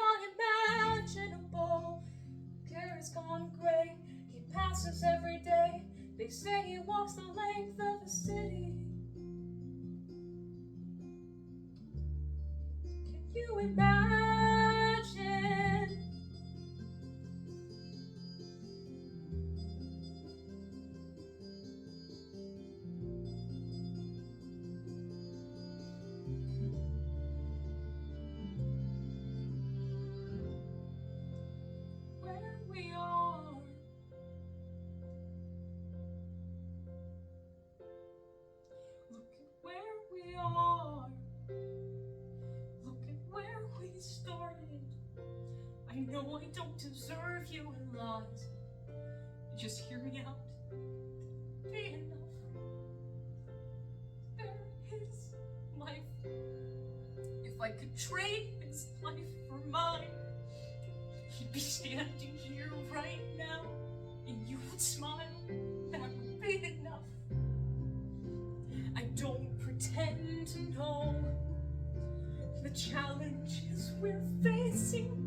unimaginable. Hair is gone gray, he passes every day. They say he walks the length of the city. Can you imagine? Where we are. Look at where we are. Look at where we started. I know I don't deserve you a lot. Just hear me out. Be enough. Spare his life. If I could trade his life for mine, he'd be standing here right now, and you would smile. That would be enough. I don't pretend to know the challenges we're facing.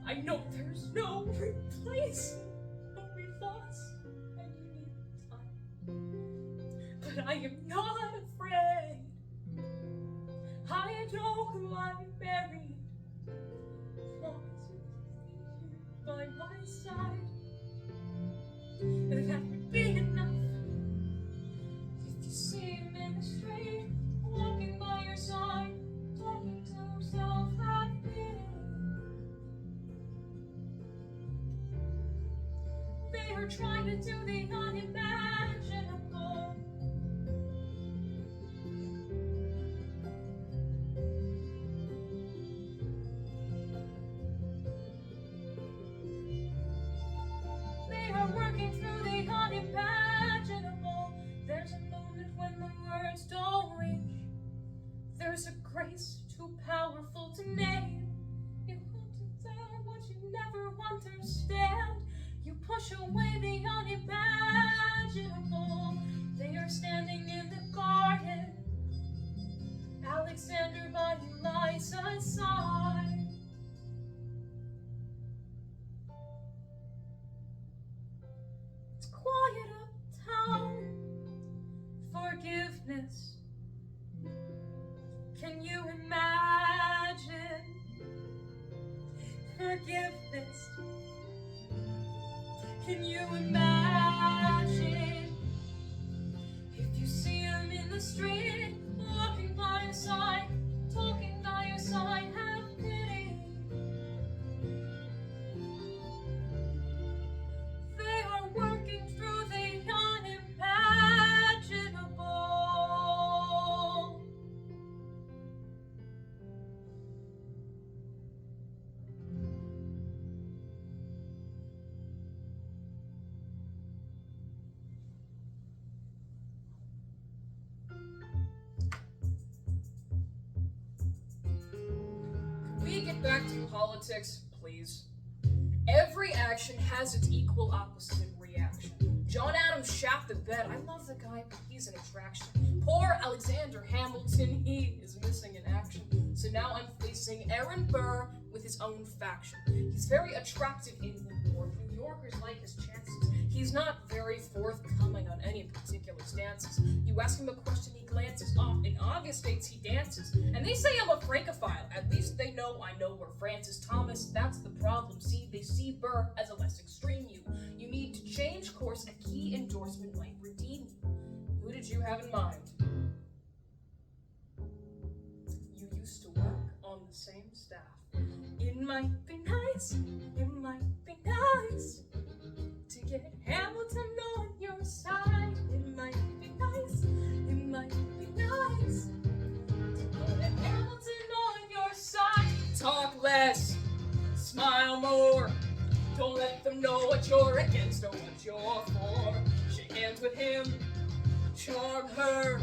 I know there's no replacing what we lost, and you need time. But I am not afraid. I know who I married. As long as you're here by my side, that would be enough. If you see him in the street, walking by your side, talking to himself, have pity. They are trying to do the unimaginable. They are working through the unimaginable. There's a moment when the words don't reach. There's a grace too powerful to name. You hold it down what you never understand. You push away the unimaginable. They are standing in the garden. Alexander by Eliza's side. It's quiet uptown. Forgiveness. Can you imagine? Forgiveness. Can you imagine? If you see him in the street, walking by your side, talking by your side, have pity. They are working through the unimaginable. Can we get back to politics, please? Every action has its equal opposite reaction. John Adams shot the bed. I love the guy, but he's an attraction. Poor Alexander Hamilton, he is missing in action. So now I'm facing Aaron Burr with his own faction. He's very attractive in New York. New Yorkers like his chances. He's not very forthcoming on any particular stances. You ask him a question, he glances off. In obvious states, he dances. And they say I'm a francophile. At least they know I know where Francis Thomas. That's the problem. See, they see Burr as a less extreme you. You need to change course. A key endorsement might redeem you. Who did you have in mind? You used to work on on the same staff. It might be nice to get Hamilton on your side. It might be nice to get Hamilton on your side. Talk less, smile more. Don't let them know what you're against or what you're for. Shake hands with him, charm her.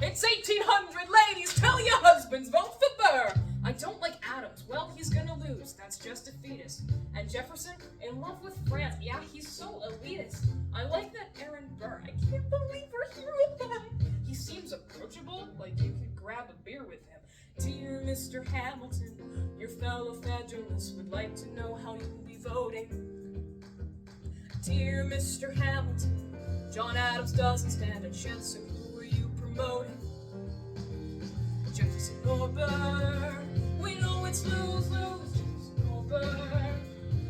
It's 1800, ladies, tell your husbands, vote for Burr. I don't like Adams, well, he's gonna lose, that's just a fetus. And Jefferson, in love with France, yeah, he's so elitist. I like that Aaron Burr, I can't believe we're here with that. He seems approachable, like you could grab a beer with him. Dear Mr. Hamilton, your fellow federalists would like to know how you'll be voting. Dear Mr. Hamilton, John Adams doesn't stand a chance, so who are you promoting? Jefferson or Burr? We know it's lose-lose, Jefferson or Burr.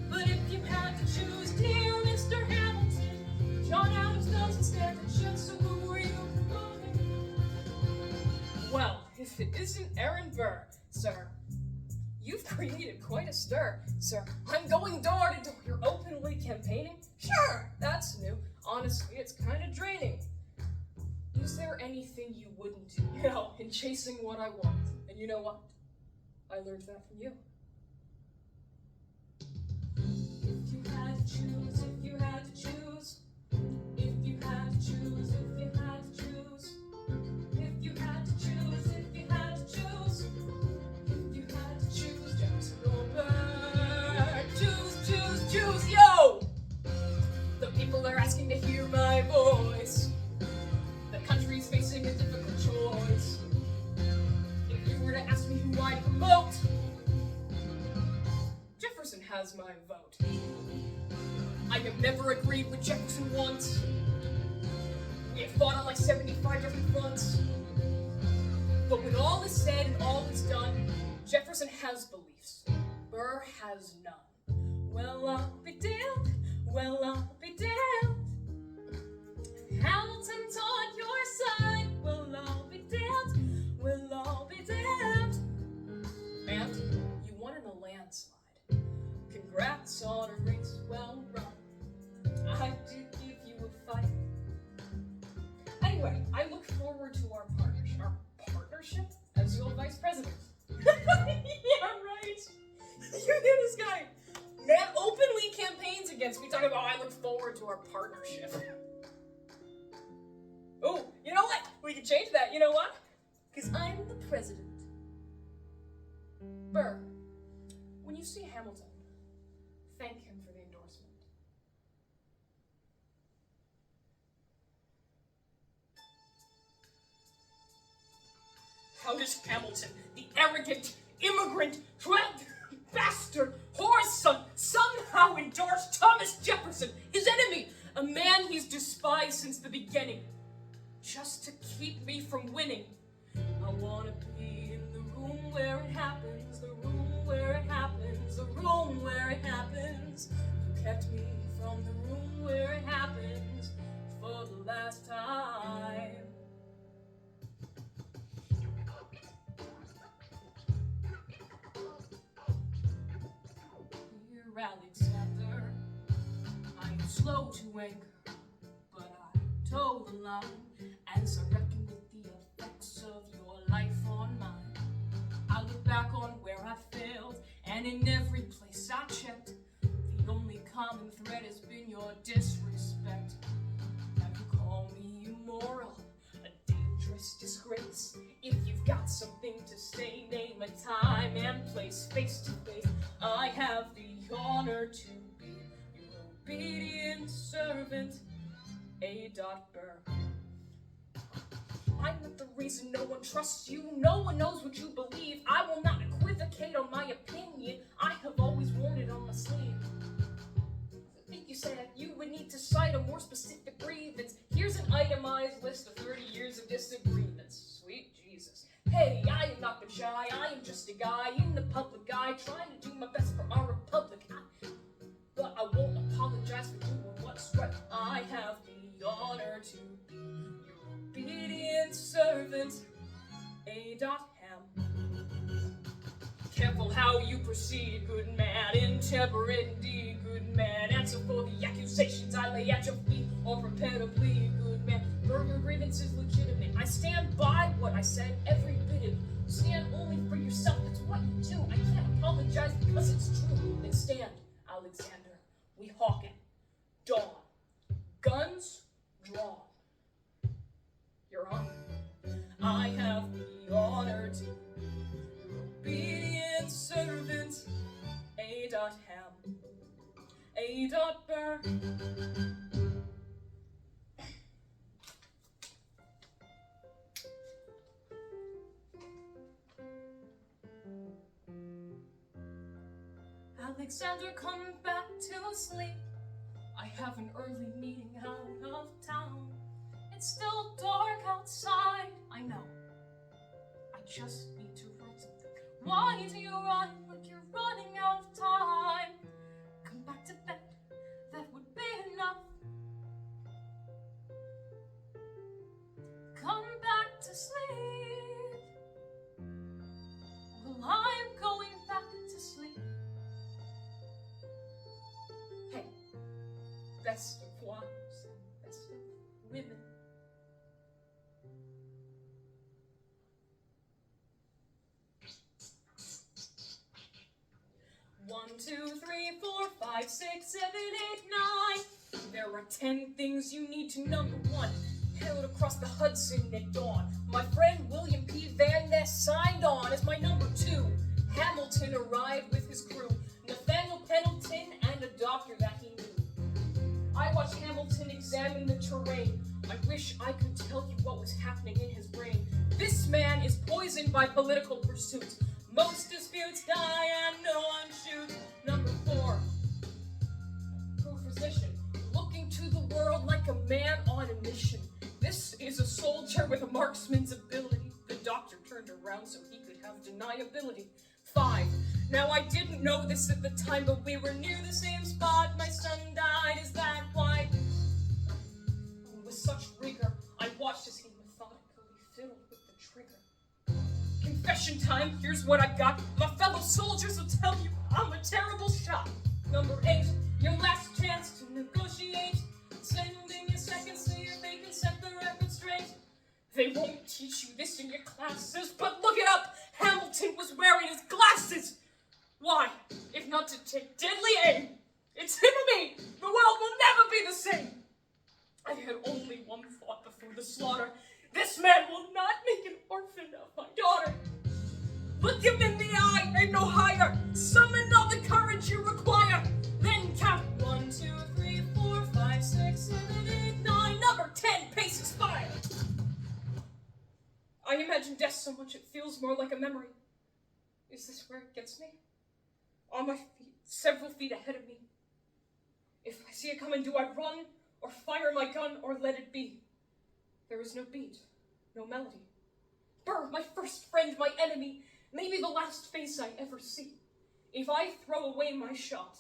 But if you had to choose, dear Mr. Hamilton, John Adams doesn't stand a chance, so who are you promoting? Well, if it isn't Aaron Burr, sir, you've created quite a stir, sir. I'm going door to door. You're openly campaigning? Sure, that's new. Honestly, it's kind of draining. Is there anything you wouldn't do, in chasing what I want? And you know what? I learned that from you. If you had to choose, if you had to choose, if you had to choose, if you had to choose, if you had to choose, if you had to choose, if you had to choose, Jefferson or Burr, choose, yo! The people are asking to hear my voice. The country's facing a difficult choice. If you were to ask me who I'd promote, Jefferson has my vote. I have never agreed with Jefferson once. We have fought on like 75 different fronts. But when all is said and all is done, Jefferson has beliefs. Burr has none. Well, I'll be damned. Well, I'll be damned. Hamilton's on your side. Well, I'll be damned. Well, I'll be damned. And you won in a landslide. Congrats on a race well run. I did give you a fight. Anyway, I look forward to our partnership. Our partnership as your vice president. Yeah, right. You hear this guy? Man openly campaigns against me, talking about I look forward to our partnership. Oh, you know what? We can change that. You know what? Because I'm the president. Burr, when you see Hamilton, thank him for the endorsement. How does Hamilton, the arrogant, immigrant, bastard, whore's son, somehow endorse Thomas Jefferson, his enemy, a man he's despised since the beginning, just to keep me from winning? I wanna be in the room where it happens, the room where it happens, the room where it happens. You kept me from the room where it happens for the last time. Dear Alexander, I am slow to anger, but I toe the line, and so reckon with the effects of your life on mine. I look back on where I failed, and in every place I checked, the only common thread has been your disrespect. Now you call me immoral, a dangerous disgrace. If you've got something to say, name a time and place, face to face. I have the honor to be your obedient servant, A. Burr. I'm not the reason no one trusts you. No one knows what you believe. I will not equivocate on my opinion. I have always worn it on my sleeve. I think you said you would need to cite a more specific grievance. Here's an itemized list of 30 years of disagreements. Sweet Jesus. Hey, I have not been shy. I am just a guy in the public eye trying to do my best for our republic. But I won't apologize for doing what's right. I have the honor to be your obedient servant, A. Ham. Careful how you proceed, good man. Intemperate indeed, good man. Answer for the accusations I lay at your feet, or prepare to plead, good man. Burr, your grievance is legitimate. I stand by what I said, every bit of it. Stand only for yourself, it's what you do. I can't apologize because it's true. Then stand, Alexander. We hawk it. Dawn. Guns drawn. Your Honor, I have the honor to obedient servant, A. Ham, A. Burr. Alexander, come back to sleep. I have an early meeting out of town. It's still dark outside, I know. I just need to run something. Why do you run like you're running out of time? Come back to bed, that would be enough. Come back to sleep. Well, I'm going back to sleep. Hey, best of wives and best of women. 1, 2, 3, 4, 5, 6, 7, 8, 9. There are 10 things you need to know. Number 1, hailed across the Hudson at dawn. My friend William P. Van Ness signed on as my number 2. Hamilton arrived with his crew, Nathaniel Pendleton and a doctor that he knew. I watched Hamilton examine the terrain. I wish I could tell you what was happening in his brain. This man is poisoned by political pursuits. Most disputes die and no one shoots. Number 4, true physician, looking to the world like a man on a mission. This is a soldier with a marksman's ability. The doctor turned around so he could have deniability. 5, now I didn't know this at the time, but we were near the same spot. My son died, is that why? With such rigor, I watched as he methodically fiddled with the trigger. Confession time, here's what I got. My fellow soldiers will tell you I'm a terrible shot. Number 8, your last chance to negotiate. Send in your seconds so they can set the record straight. They won't teach you this in your classes, but look it up. Hamilton was wearing his glasses. Why? If not to take deadly aim. It's him or me. The world will never be the same. I had only one thought before the slaughter. This man will not make an orphan of my daughter. Look him in the eye, aim no higher. Summon all the courage you require. Then count 1, 2, 3, 4, 5, 6, 7, 8, 9. Number 10, paces fire. I imagine death so much it feels more like a memory. Is this where it gets me? On my feet, several feet ahead of me. If I see it coming, do I run, or fire my gun, or let it be? There is no beat, no melody. Burr, my first friend, my enemy, maybe the last face I ever see. If I throw away my shot,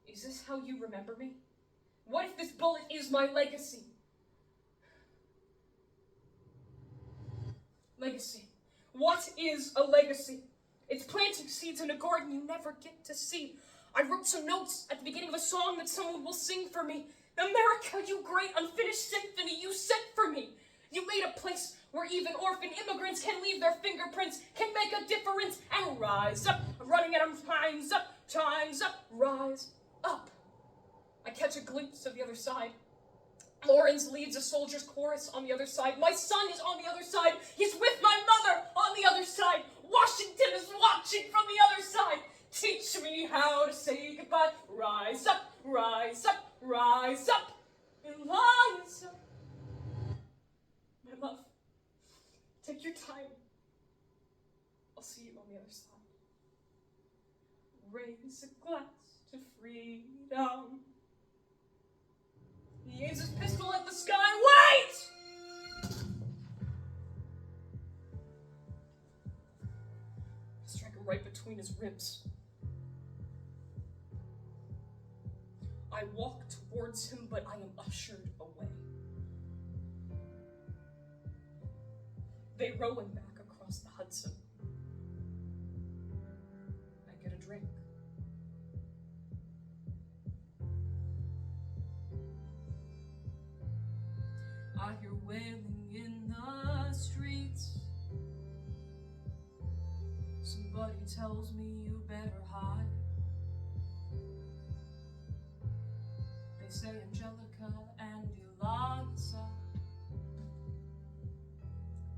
is this how you remember me? What if this bullet is my legacy? Legacy. What is a legacy? It's planting seeds in a garden you never get to see. I wrote some notes at the beginning of a song that someone will sing for me. America, you great unfinished symphony you sent for me. You made a place where even orphan immigrants can leave their fingerprints, can make a difference, and rise up. I'm running out of time's up, rise up. I catch a glimpse of the other side. Lawrence leads a soldier's chorus on the other side. My son is on the other side. He's with my mother on the other side. Washington is watching from the other side. Teach me how to say goodbye. Rise up, rise up, rise up, and rise up. My love, take your time. I'll see you on the other side. Raise a glass to freedom. He aims his pistol at the sky. Wait! Strike him right between his ribs. I walk towards him, but I am ushered away. They row him back across the Hudson. drink. I hear wailing in the streets. Somebody tells me you better hide. They say Angelica and Eliza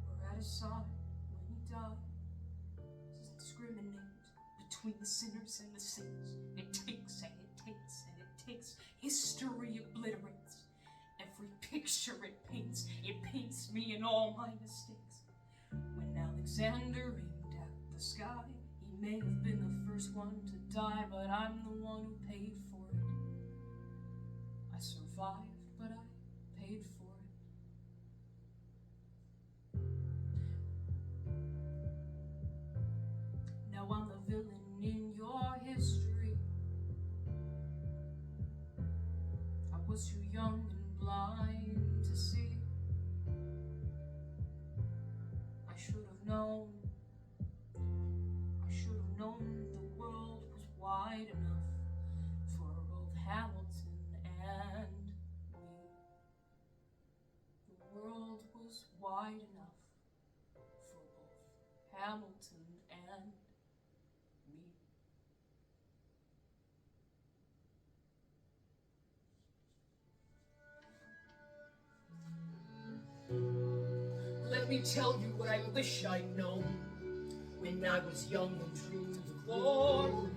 were at his side when he died. Doesn't discriminate between the sinners and the saints. It takes and it takes and it takes. History obliterates every picture it paints. It paints me in all my mistakes. When Alexander aimed at the sky, he may have been the first one to die, but I'm the one who paid for it. I survived, but I paid for it. Now I'm the villain in your history. I was too young and blind to see. I should have known. I should have known the world was wide enough for both Hamilton and me. The world was wide enough for both Hamilton and me. Let me tell you what I wish I'd known when I was young and dreamed of glory.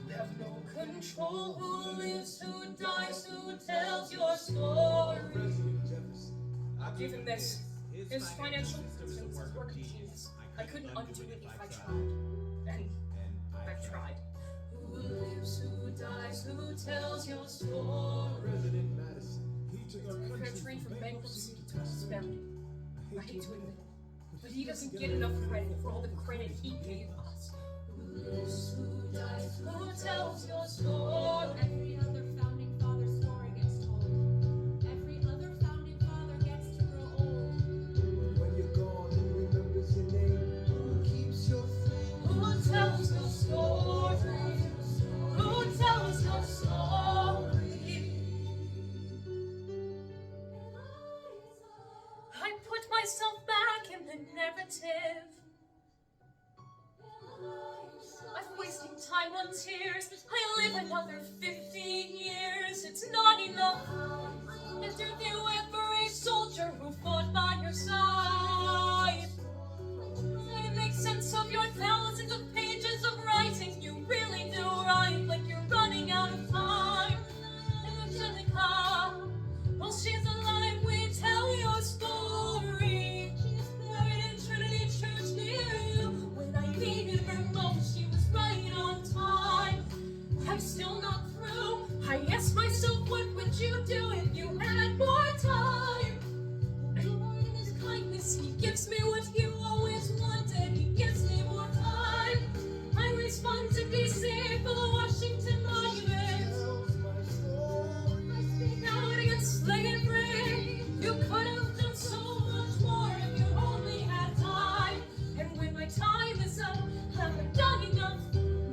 You have no control who lives, who dies, who tells your story. I'll give him this. His financial circumstances were confused. I couldn't undo it if I tried. And I've tried. Who lives, who dies, who tells your story? President Madison. He took our country from bankruptcy to prosperity. I hate to admit it, but he doesn't get enough credit for all the credit he gave us. Who lives, who dies, who tells your story? Every other founding father's story gets told. Every other founding father gets to grow old. When you're gone, who remembers your name? Who keeps your flame? Who tells your story? Who tells your story? I put myself back in the narrative. I'm wasting time on tears. I live another 15 years. It's not enough. Interview every soldier who fought by your side. I make sense of your thousands of pages of writing. You really do write like you're running out of time. And Angelica, well, she's alive. We tell your story. She's buried in Trinity Church near you. When I needed her most, she was right on time. I'm still not through. I ask myself, what would you do if you had more time? Lord, in his kindness, he gives me what you always wanted. He gives me more time. I respond to DC for the Washington Monument. I speak out against slavery. You could have done so much more if you only had time. And when my time is up, have I done enough?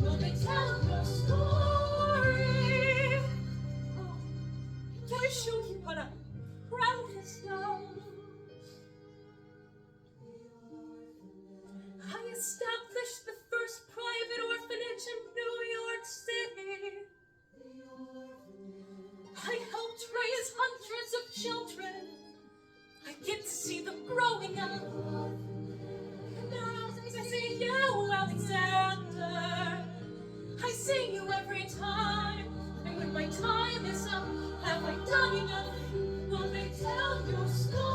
Will they tell your story? Oh, can I show you what I'm proudest of? I established the first private orphanage in New York City. I helped raise hundreds of children. I get to see them growing up. And now I see you, Alexander. I see you every time. And when my time is up, have I done enough? Will they tell your story?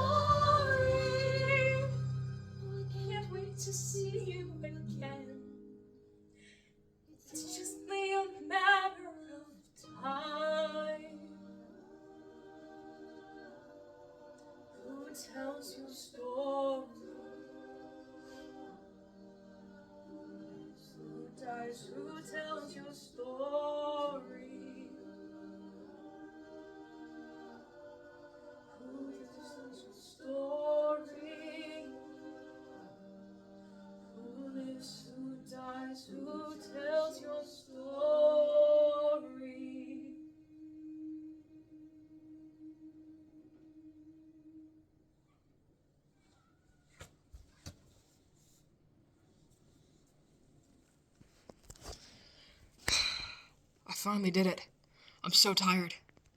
Oh, I can't wait to see you again. It's just a matter of time. Who tells your story? Who dies? Who tells your story? Who tells your story? Who lives? Who dies? Who tells your finally did it. I'm so tired.